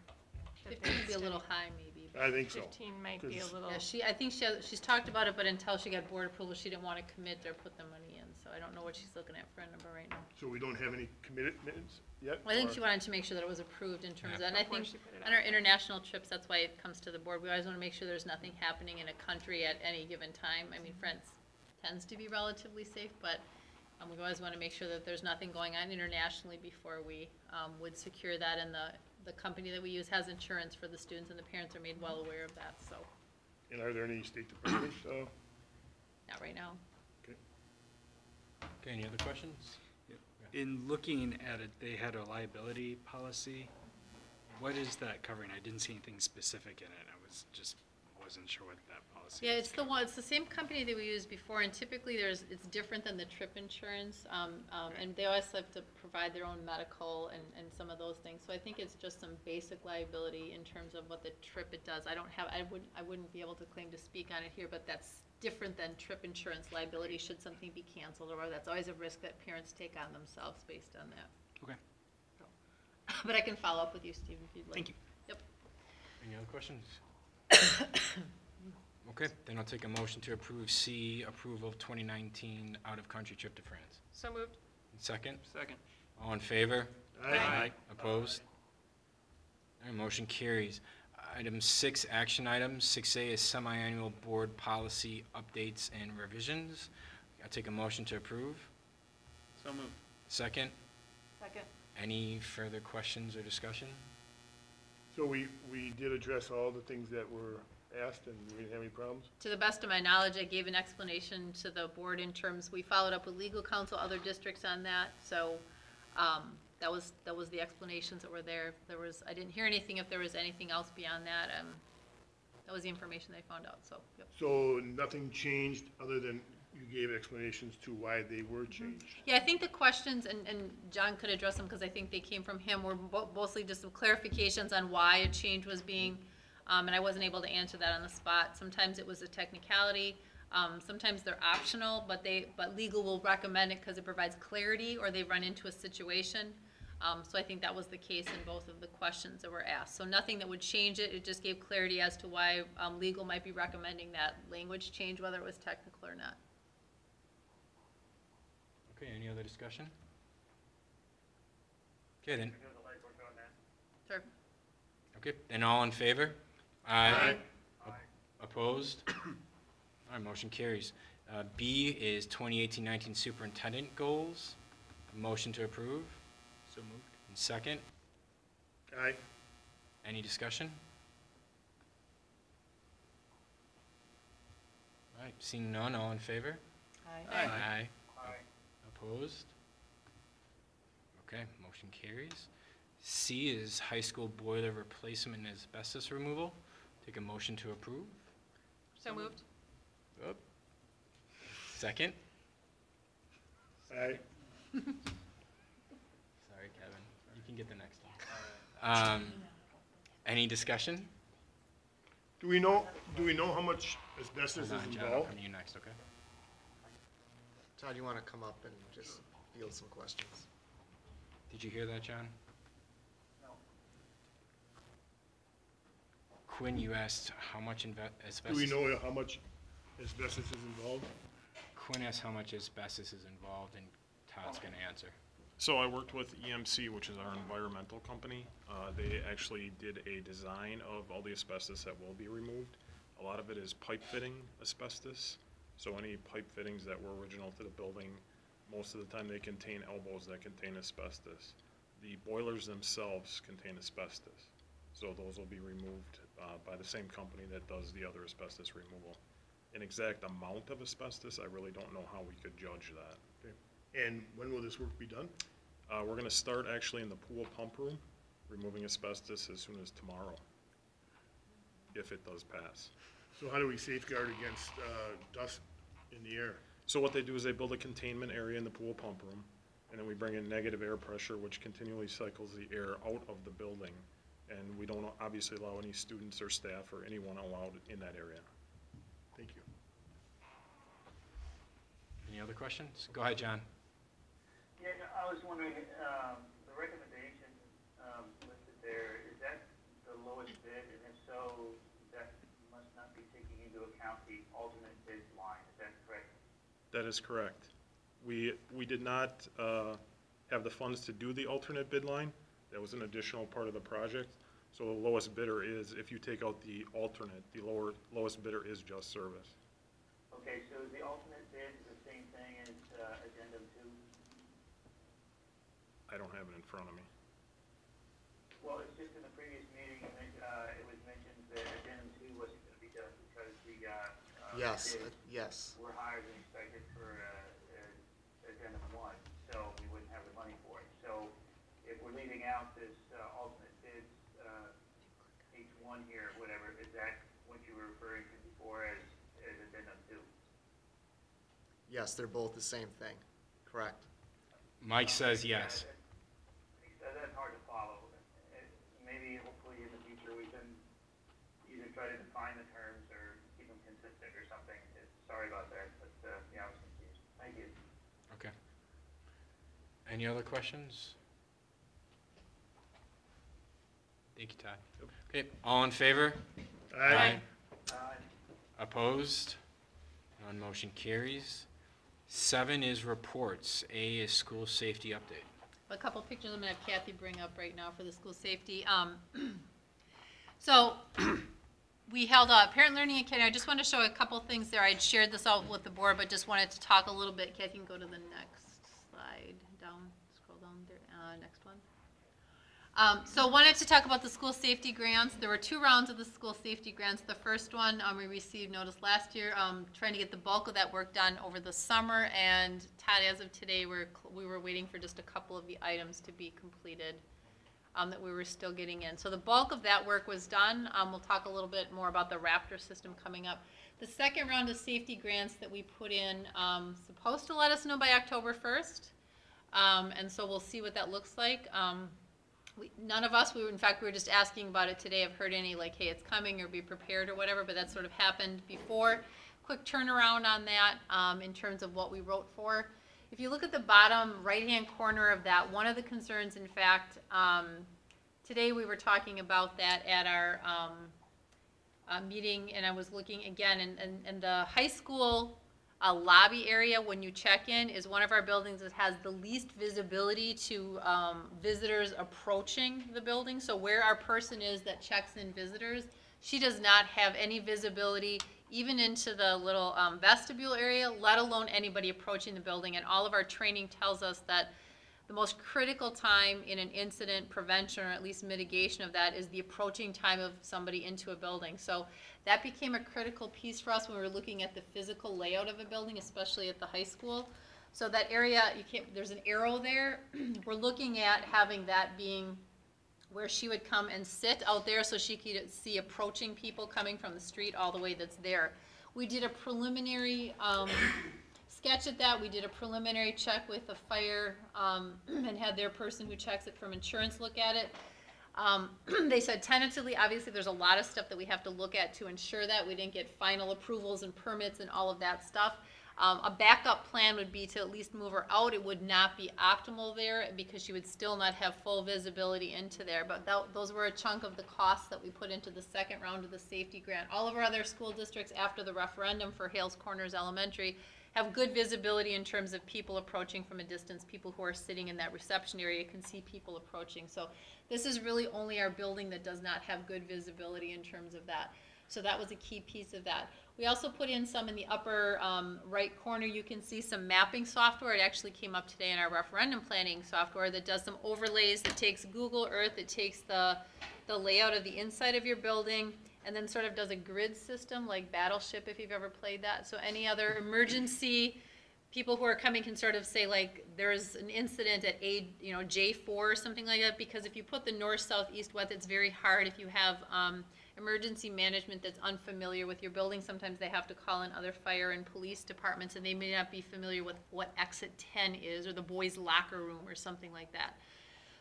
that they 15 would be a little studied. high, maybe. but- I think so. 15 might be a 'Cause- little, Yeah, I think she's talked about it, but until she got board approval, she didn't want to commit or put the money in, so I don't know what she's looking at for a number right now. So we don't have any commitments yet? Well, I think or- she wanted to make sure that it was approved in terms of, and I Before think she put it on our out there. international trips, that's why it comes to the board. We always want to make sure there's nothing happening in a country at any given time. I mean, France tends to be relatively safe, but we always want to make sure that there's nothing going on internationally before we would secure that, and the company that we use has insurance for the students, and the parents are made well aware of that, so, And are there any State Department, not right now. Okay, any other questions? In looking at it, they had a liability policy. What is that covering? I didn't see anything specific in it. Wasn't sure what that policy Yeah, is. it's the same company that we used before, and typically it's different than the trip insurance, and they always have to provide their own medical and some of those things, so I think it's just some basic liability in terms of what the trip it does. I wouldn't be able to claim to speak on it here, but that's different than trip insurance liability should something be canceled, or that's always a risk that parents take on themselves based on that. Okay. But I can follow up with you, Steve, if you'd like. Thank you. Yep. Any other questions? Okay, then I'll take a motion to approve C, approval of 2019 out-of-country trip to France. so moved. Second? Second. All in favor? Aye. Opposed? All right, motion carries. Item 6, action items. 6A is semi-annual board policy updates and revisions. I'll take a motion to approve. So moved. Second? Second. Any further questions or discussion? So we did address all the things that were asked, and we didn't have any problems? To the best of my knowledge, I gave an explanation to the board in terms, we followed up with legal counsel, other districts on that, so, that was the explanations that were there. I didn't hear anything if there was anything else beyond that, that was the information they found out, so, yep. So nothing changed other than you gave explanations to why they were changed? Yeah, I think the questions, and John could address them, because I think they came from him, were mostly just some clarifications on why a change was being, and I wasn't able to answer that on the spot. Sometimes it was a technicality, sometimes they're optional, but legal will recommend it because it provides clarity, or they run into a situation. So I think that was the case in both of the questions that were asked. So nothing that would change it, it just gave clarity as to why, legal might be recommending that language change, whether it was technical or not. Okay, any other discussion? Okay, then. Sure. Okay, then all in favor? Aye. Opposed? All right, motion carries. B is 2018-19 superintendent goals. Motion to approve. So moved. And second, Aye. any discussion? All right, seeing none, all in favor? Aye. Aye. Opposed? Okay, motion carries. C is high school boiler replacement and asbestos removal. Take a motion to approve. So moved. Oop. Second? Aye. Sorry, Kevin. You can get the next one. Any discussion? Do we know how much asbestos Hold is on, John, I'll involved? come to you next, okay? Todd, you want to come up and just field some questions? Did you hear that, John? Quinn, you asked how much Do asbestos. we know how much asbestos is involved? Quinn asked how much asbestos is involved, and Todd's gonna answer. So I worked with EMC, which is our environmental company. They actually did a design of all the asbestos that will be removed. A lot of it is pipe fitting asbestos. So any pipe fittings that were original to the building, most of the time they contain elbows that contain asbestos. The boilers themselves contain asbestos. So those will be removed by the same company that does the other asbestos removal. An exact amount of asbestos, I really don't know how we could judge that. Okay. And when will this work be done? We're gonna start actually in the pool pump room, removing asbestos as soon as tomorrow, if it does pass. So how do we safeguard against dust in the air? So what they do is they build a containment area in the pool pump room, and then we bring in negative air pressure, which continually cycles the air out of the building. And we don't obviously allow any students or staff or anyone allowed in that area. Thank you. Any other questions? Go ahead, John. Yeah, no, I was wondering, the recommendation listed there, is that the lowest bid? And if so, that must not be taking into account the alternate bid line, is that correct? That is correct. We did not have the funds to do the alternate bid line. That was an additional part of the project. So the lowest bidder is, if you take out the alternate, the lowest bidder is Just Service. Okay, so is the alternate bid the same thing as addendum 2? I don't have it in front of me. Well, it's just in the previous meeting, it was mentioned that addendum 2 wasn't going to be done because the Yes, bids yes. were higher than expected for addendum 1, so we wouldn't have the money for it. So if we're leaving out this alternate bids, H1 here, whatever, is that what you were referring to before as addendum 2? Yes, they're both the same thing. Correct. Mike says yes. That's hard to follow. Maybe, hopefully, in the future, we can either try to define the terms or keep them consistent or something. Sorry about that, but, yeah, I was confused. Thank you. Okay. Any other questions? Thank you, Todd. Okay, all in favor? Aye. Opposed? None motion carries. 7 is reports. A is school safety update. A couple pictures I'm going to have Kathy bring up right now for the school safety. So we held a Parent Learning Academy. I just want to show a couple things there. I had shared this out with the board, but just wanted to talk a little bit. Kathy, you can go to the next slide, down, scroll down there, next one. So wanted to talk about the school safety grants. There were 2 rounds of the school safety grants. The first one we received notice last year, trying to get the bulk of that work done over the summer. And Todd, as of today, we were waiting for just a couple of the items to be completed that we were still getting in. So the bulk of that work was done. We'll talk a little bit more about the Raptor system coming up. The second round of safety grants that we put in, supposed to let us know by October 1st. And so we'll see what that looks like. None of us, in fact, we were just asking about it today, have heard any like, hey, it's coming or be prepared or whatever, but that sort of happened before. Quick turnaround on that in terms of what we wrote for. If you look at the bottom right-hand corner of that, one of the concerns, in fact, today we were talking about that at our meeting, and I was looking again, and the high school lobby area when you check in is one of our buildings that has the least visibility to visitors approaching the building. So where our person is that checks in visitors, she does not have any visibility even into the little vestibule area, let alone anybody approaching the building. And all of our training tells us that the most critical time in an incident prevention, or at least mitigation of that, is the approaching time of somebody into a building. So that became a critical piece for us when we were looking at the physical layout of a building, especially at the high school. So that area, there's an arrow there. We're looking at having that being where she would come and sit out there so she could see approaching people coming from the street all the way that's there. We did a preliminary sketch at that. We did a preliminary check with the fire and had their person who checks it from insurance look at it. They said tentatively, obviously there's a lot of stuff that we have to look at to ensure that. We didn't get final approvals and permits and all of that stuff. A backup plan would be to at least move her out. It would not be optimal there because she would still not have full visibility into there. But those were a chunk of the costs that we put into the second round of the safety grant. All of our other school districts after the referendum for Hales Corners Elementary have good visibility in terms of people approaching from a distance. People who are sitting in that reception area can see people approaching. So this is really only our building that does not have good visibility in terms of that. So that was a key piece of that. We also put in some in the upper right corner. You can see some mapping software. It actually came up today in our referendum planning software that does some overlays, that takes Google Earth, it takes the layout of the inside of your building, and then sort of does a grid system like Battleship, if you've ever played that. So any other emergency, people who are coming can sort of say, like, there's an incident at J4 or something like that, because if you put the north, south, east, west, it's very hard if you have emergency management that's unfamiliar with your building. Sometimes they have to call in other fire and police departments, and they may not be familiar with what exit 10 is, or the boys' locker room, or something like that.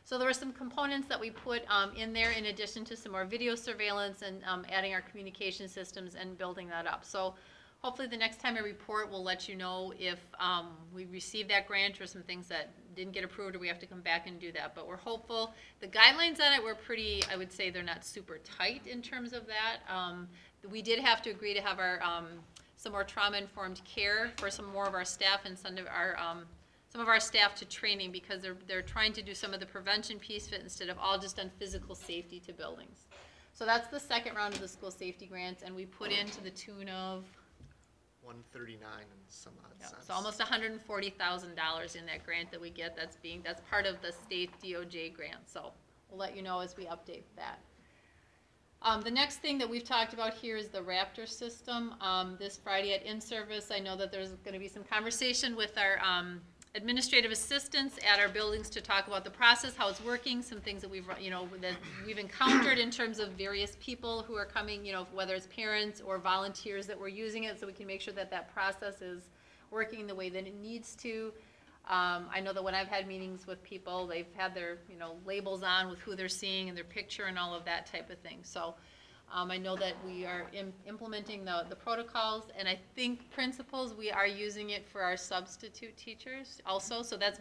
So there were some components that we put in there, in addition to some more video surveillance and adding our communication systems and building that up. So hopefully the next time I report, we'll let you know if we received that grant or some things that didn't get approved, or we have to come back and do that. But we're hopeful. The guidelines on it were pretty, I would say they're not super tight in terms of that. We did have to agree to have our some more trauma-informed care for some more of our staff, and some of our staff to training, because they're trying to do some of the prevention piece of it instead of all just on physical safety to buildings. So that's the second round of the school safety grants, and we put in to the tune of 139 and some odd cents. so almost $140,000 in that grant that we get. That's part of the state DOJ grant. So we'll let you know as we update that. The next thing that we've talked about here is the Raptor system. This Friday at in-service, I know that there's going to be some conversation with our administrative assistants at our buildings to talk about the process, how it's working, some things that we've encountered in terms of various people who are coming, whether it's parents or volunteers that were using it, so we can make sure that that process is working the way that it needs to. I know that when I've had meetings with people, they've had their labels on with who they're seeing and their picture and all of that type of thing. So I know that we are implementing the protocols, and I think principals, we are using it for our substitute teachers also. So that's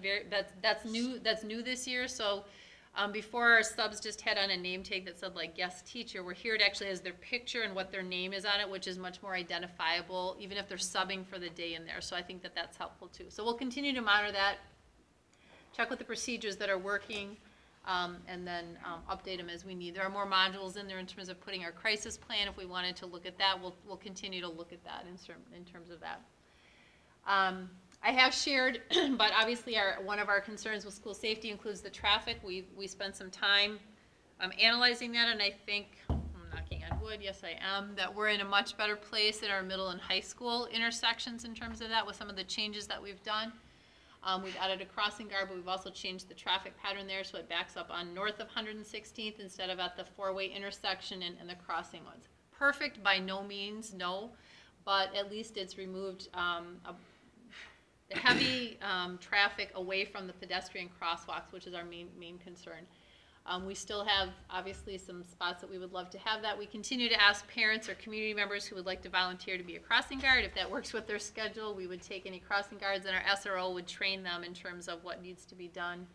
new this year. So before, our subs just had on a name tag that said like guest teacher. We're here, it actually has their picture and what their name is on it, which is much more identifiable, even if they're subbing for the day in there. So I think that that's helpful too. So we'll continue to monitor that, check with the procedures that are working, and then update them as we need. There are more modules in there in terms of putting our crisis plan. If we wanted to look at that, we'll continue to look at that in terms of that. I have shared, but obviously one of our concerns with school safety includes the traffic. We spent some time analyzing that, and I think, I'm knocking on wood, yes I am, that we're in a much better place in our middle and high school intersections in terms of that with some of the changes that we've done. We've added a crossing guard, but we've also changed the traffic pattern there, so it backs up on north of 116th instead of at the four-way intersection and the crossing ones. Perfect by no means, no, but at least it's removed the heavy traffic away from the pedestrian crosswalks, which is our main concern. We still have, obviously, some spots that we would love to have that. We continue to ask parents or community members who would like to volunteer to be a crossing guard. If that works with their schedule, we would take any crossing guards, and our SRO would train them in terms of what needs to be done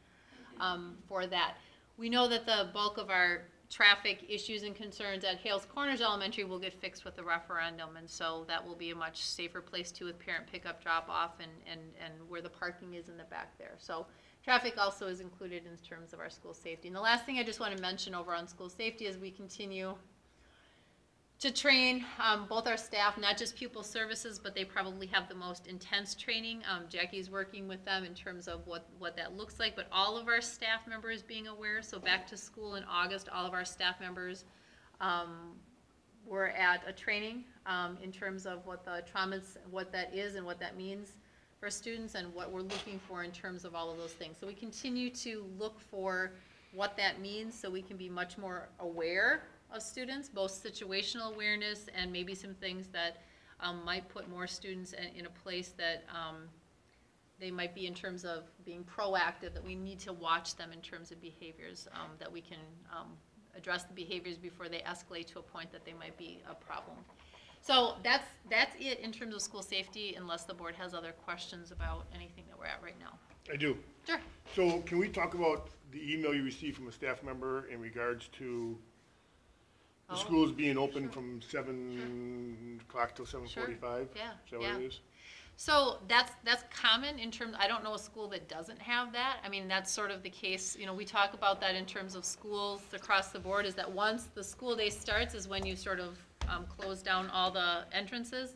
for that. We know that the bulk of our traffic issues and concerns at Hales Corners Elementary will get fixed with the referendum, and so that will be a much safer place too, with parent pickup, drop off, and where the parking is in the back there. So traffic also is included in terms of our school safety. And the last thing I just want to mention over on school safety is we continue to train both our staff, not just pupil services, but they probably have the most intense training. Jackie's working with them in terms of what that looks like, but all of our staff members being aware. So back to school in August, all of our staff members were at a training in terms of what the traumas, what that is and what that means for students, and what we're looking for in terms of all of those things. So we continue to look for what that means so we can be much more aware of students, both situational awareness and maybe some things that might put more students in a place that they might be in terms of being proactive, that we need to watch them in terms of behaviors, that we can address the behaviors before they escalate to a point that they might be a problem. So that's it in terms of school safety, unless the board has other questions about anything that we're at right now. I do. Sure. So can we talk about the email you received from a staff member in regards to the schools being open from 7 o'clock till 7:45? Sure. Yeah. Is that what it is? So that's common in terms, I don't know a school that doesn't have that. I mean, that's sort of the case, we talk about that in terms of schools across the board, is that once the school day starts is when you sort of close down all the entrances.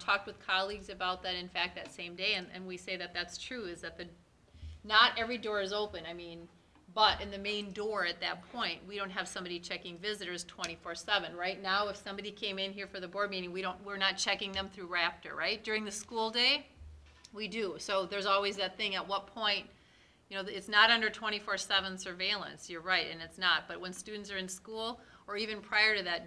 Talked with colleagues about that, in fact, that same day, and we say that that's true, is that not every door is open, I mean, but in the main door at that point, we don't have somebody checking visitors 24/7. Right now, if somebody came in here for the board meeting, we're not checking them through Raptor, right? During the school day, we do. So there's always that thing, at what point, you know, it's not under 24/7 surveillance, you're right, and it's not. But when students are in school, or even prior to that,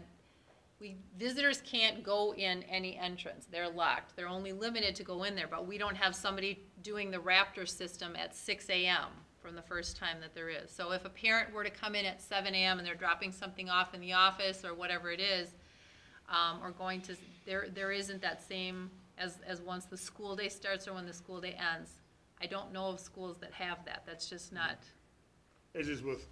visitors can't go in any entrance. They're locked. They're only limited to go in there, but we don't have somebody doing the Raptor system at 6 a.m. from the first time that there is. So if a parent were to come in at 7 a.m. and they're dropping something off in the office or whatever it is, or going to, there isn't that same as once the school day starts or when the school day ends. I don't know of schools that have that. That's just not. As is with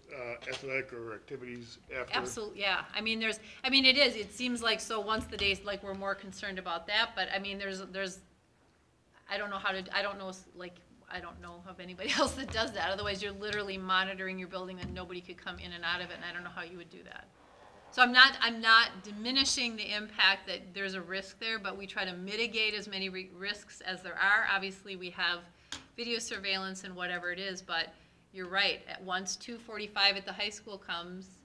athletic or activities after? Absolutely, yeah. I mean, it is. It seems like, so once the day's, like, we're more concerned about that, but I mean, there's, I don't know I don't know of anybody else that does that. Otherwise, you're literally monitoring your building and nobody could come in and out of it, and I don't know how you would do that. So I'm not diminishing the impact that there's a risk there, but we try to mitigate as many risks as there are. Obviously, we have video surveillance and whatever it is, but you're right. Once 245 at the high school comes,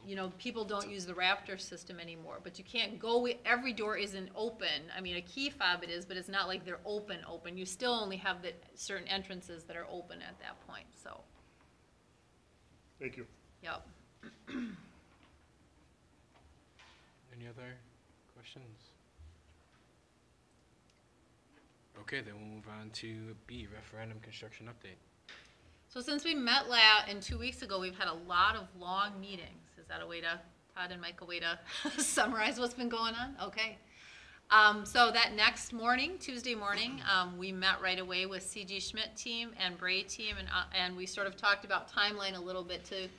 you know, people don't use the Raptor system anymore. But you can't go, every door isn't open. I mean, a key fob it is, but it's not like they're open. You still only have the certain entrances that are open at that point, so. Thank you. Yep. Any other questions? Okay, then we'll move on to B, referendum construction update. So since we met 2 weeks ago, we've had a lot of long meetings. Is that a way to, Todd and Mike, a way to summarize what's been going on? Okay. So that next morning, Tuesday morning, we met right away with C.G. Schmidt team and Bray team, and we sort of talked about timeline a little bit to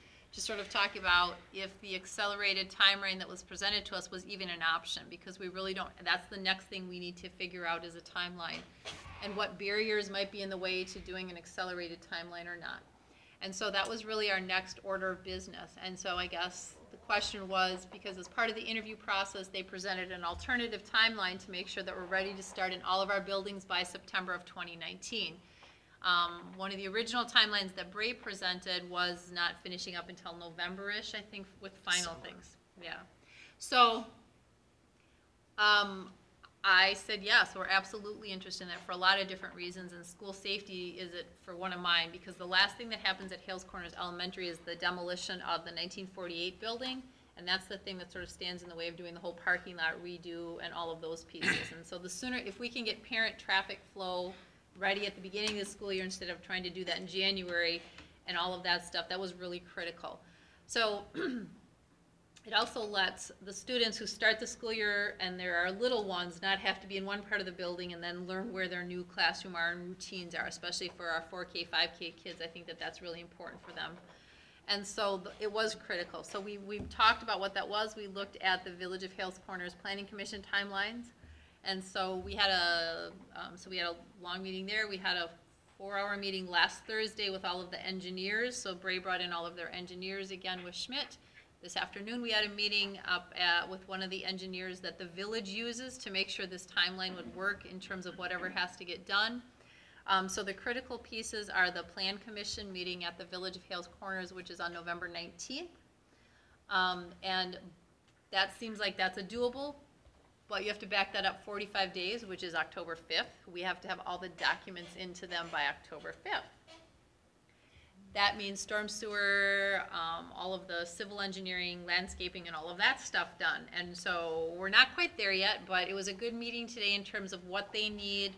sort of talk about if the accelerated timeline that was presented to us was even an option, because we really don't, that's the next thing we need to figure out is a timeline, and what barriers might be in the way to doing an accelerated timeline or not. And so that was really our next order of business. And so I guess the question was, because as part of the interview process, they presented an alternative timeline to make sure that we're ready to start in all of our buildings by September of 2019. One of the original timelines that Bray presented was not finishing up until November-ish, I think, with final things. Yeah. So I said yes, we're absolutely interested in that for a lot of different reasons, and school safety is it for one of mine, because the last thing that happens at Hales Corners Elementary is the demolition of the 1948 building, and that's the thing that sort of stands in the way of doing the whole parking lot redo and all of those pieces. And so the sooner, if we can get parent traffic flow ready at the beginning of the school year instead of trying to do that in January and all of that stuff, that was really critical. So it also lets the students who start the school year and there are little ones not have to be in one part of the building and then learn where their new classroom are and routines are, especially for our 4K, 5K kids. I think that that's really important for them. And so it was critical. So we talked about what that was. We looked at the Village of Hales Corners Planning Commission timelines. And so we had a long meeting there. We had a 4-hour meeting last Thursday with all of the engineers. So Bray brought in all of their engineers again with Schmidt. This afternoon we had a meeting up with one of the engineers that the village uses to make sure this timeline would work in terms of whatever has to get done. So the critical pieces are the Plan Commission meeting at the Village of Hales Corners, which is on November 19th. And that seems like that's a doable, but you have to back that up 45 days, which is October 5th. We have to have all the documents into them by October 5th. That means storm sewer, all of the civil engineering, landscaping, and all of that stuff done. And so we're not quite there yet, but it was a good meeting today in terms of what they need.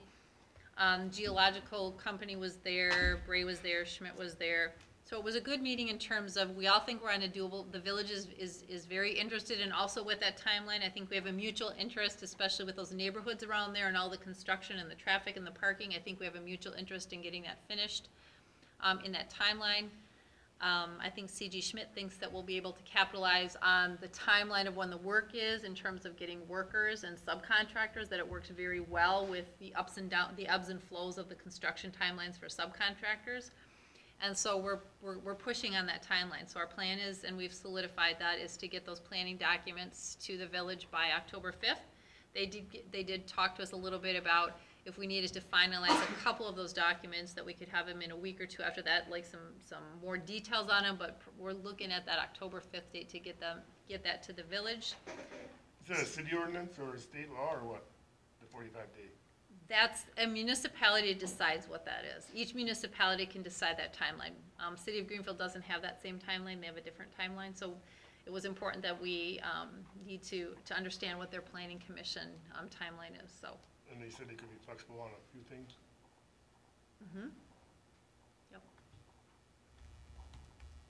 Geological company was there, Bray was there, Schmidt was there. So it was a good meeting in terms of, we all think we're on a doable, the village is very interested in also with that timeline. I think we have a mutual interest, especially with those neighborhoods around there and all the construction and the traffic and the parking. I think we have a mutual interest in getting that finished in that timeline. I think C.G. Schmidt thinks that we'll be able to capitalize on the timeline of when the work is in terms of getting workers and subcontractors, that it works very well with the ups and flows of the construction timelines for subcontractors. And so we're pushing on that timeline. So our plan is, and we've solidified that, is to get those planning documents to the village by October 5th. They did talk to us a little bit about if we needed to finalize a couple of those documents, that we could have them in a week or two after that, like some more details on them, but we're looking at that October 5th date to get that to the village. Is that a city ordinance or a state law or what, the 45-day? That's, a municipality decides what that is. Each municipality can decide that timeline. City of Greenfield doesn't have that same timeline, they have a different timeline, so it was important that we need to understand what their planning commission timeline is, so. And they said they could be flexible on a few things? Mm-hmm. Yep.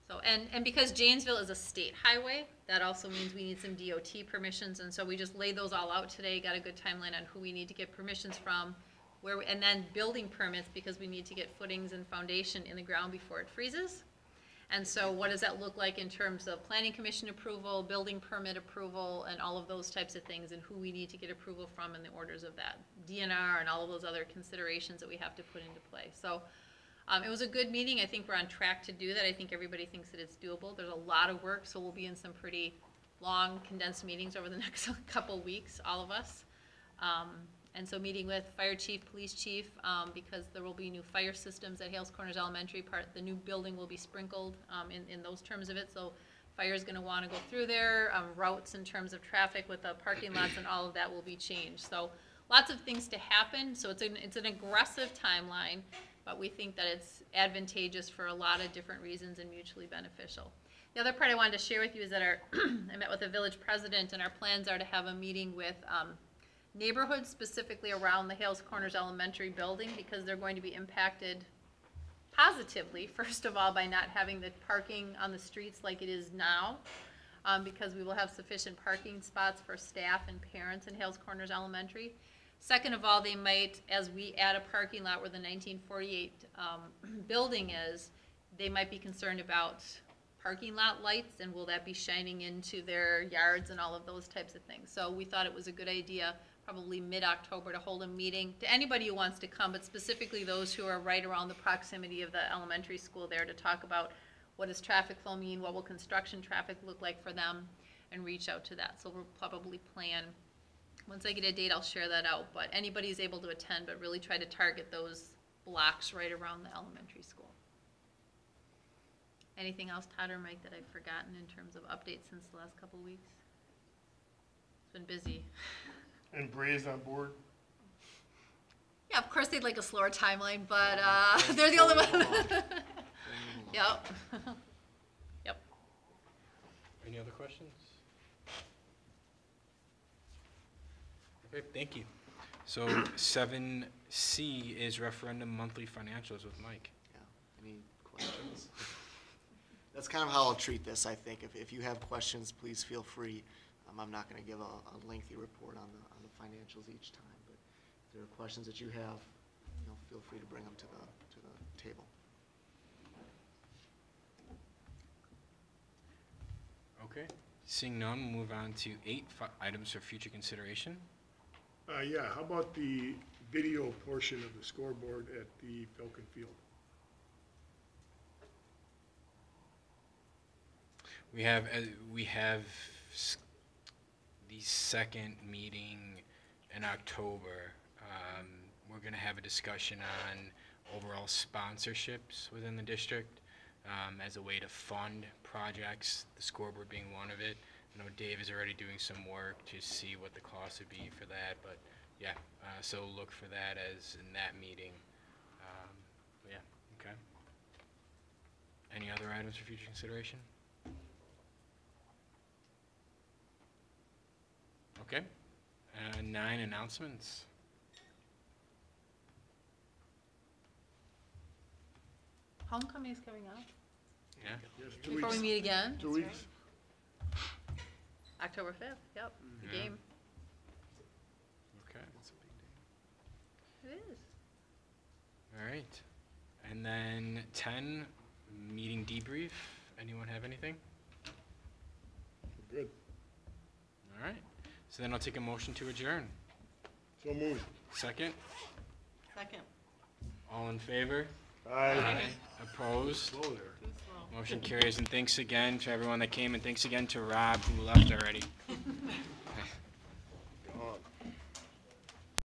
So, and because Janesville is a state highway, that also means we need some DOT permissions, and so we just laid those all out today, got a good timeline on who we need to get permissions from, and then building permits, because we need to get footings and foundation in the ground before it freezes. And so what does that look like in terms of planning commission approval, building permit approval, and all of those types of things, and who we need to get approval from and the orders of that, DNR and all of those other considerations that we have to put into play. So it was a good meeting. I think we're on track to do that. I think everybody thinks that it's doable. There's a lot of work, so we'll be in some pretty long, condensed meetings over the next couple weeks, all of us. And so meeting with fire chief, police chief, because there will be new fire systems at Hales Corners Elementary. The new building will be sprinkled in those terms of it. So fire is going to want to go through there. Routes in terms of traffic with the parking lots and all of that will be changed. So lots of things to happen. So it's an aggressive timeline, but we think that it's advantageous for a lot of different reasons and mutually beneficial. The other part I wanted to share with you is that I met with the village president, and our plans are to have a meeting with neighborhoods specifically around the Hales Corners Elementary building, because they're going to be impacted positively, first of all, by not having the parking on the streets like it is now, because we will have sufficient parking spots for staff and parents in Hales Corners Elementary. Second of all, they might, as we add a parking lot where the 1948 building is, they might be concerned about parking lot lights, and will that be shining into their yards and all of those types of things. So we thought it was a good idea, probably mid-October, to hold a meeting to anybody who wants to come, but specifically those who are right around the proximity of the elementary school there, to talk about what does traffic flow mean, what will construction traffic look like for them, and reach out to that. So we'll probably plan, once I get a date, I'll share that out, but anybody's able to attend, but really try to target those blocks right around the elementary school. Anything else, Todd or Mike, that I've forgotten in terms of updates since the last couple of weeks? It's been busy. And Bray's on board? Yeah, of course they'd like a slower timeline, but they're the only one. Yep. Yep. Any other questions? Okay, thank you. So 7C is referendum monthly financials with Mike. Yeah, any questions? That's kind of how I'll treat this, I think. If you have questions, please feel free. I'm not going to give a lengthy report on the financials each time, but if there are questions that you have, feel free to bring them to the table. Okay, seeing none, we'll move on to 8 items for future consideration. Yeah, how about the video portion of the scoreboard at the Falcon Field? We have the second meeting in October. We're going to have a discussion on overall sponsorships within the district as a way to fund projects, the scoreboard being one of it. I know Dave is already doing some work to see what the cost would be for that, but yeah, so look for that as in that meeting. Yeah, okay. Any other items for future consideration? Okay. 9 announcements. Homecoming is coming up. Yeah. Yes, 2 Before we weeks. meet again. 2 weeks. October 5th, yep, the Yeah. game. Okay. It is. All right. And then 10, meeting debrief. Anyone have anything? Good. All right. So then I'll take a motion to adjourn. So moved. Second? Second. All in favor? Aye. Opposed? Opposed? Slow there. Too slow. Motion carries, and thanks again to everyone that came, and thanks again to Rob, who left already.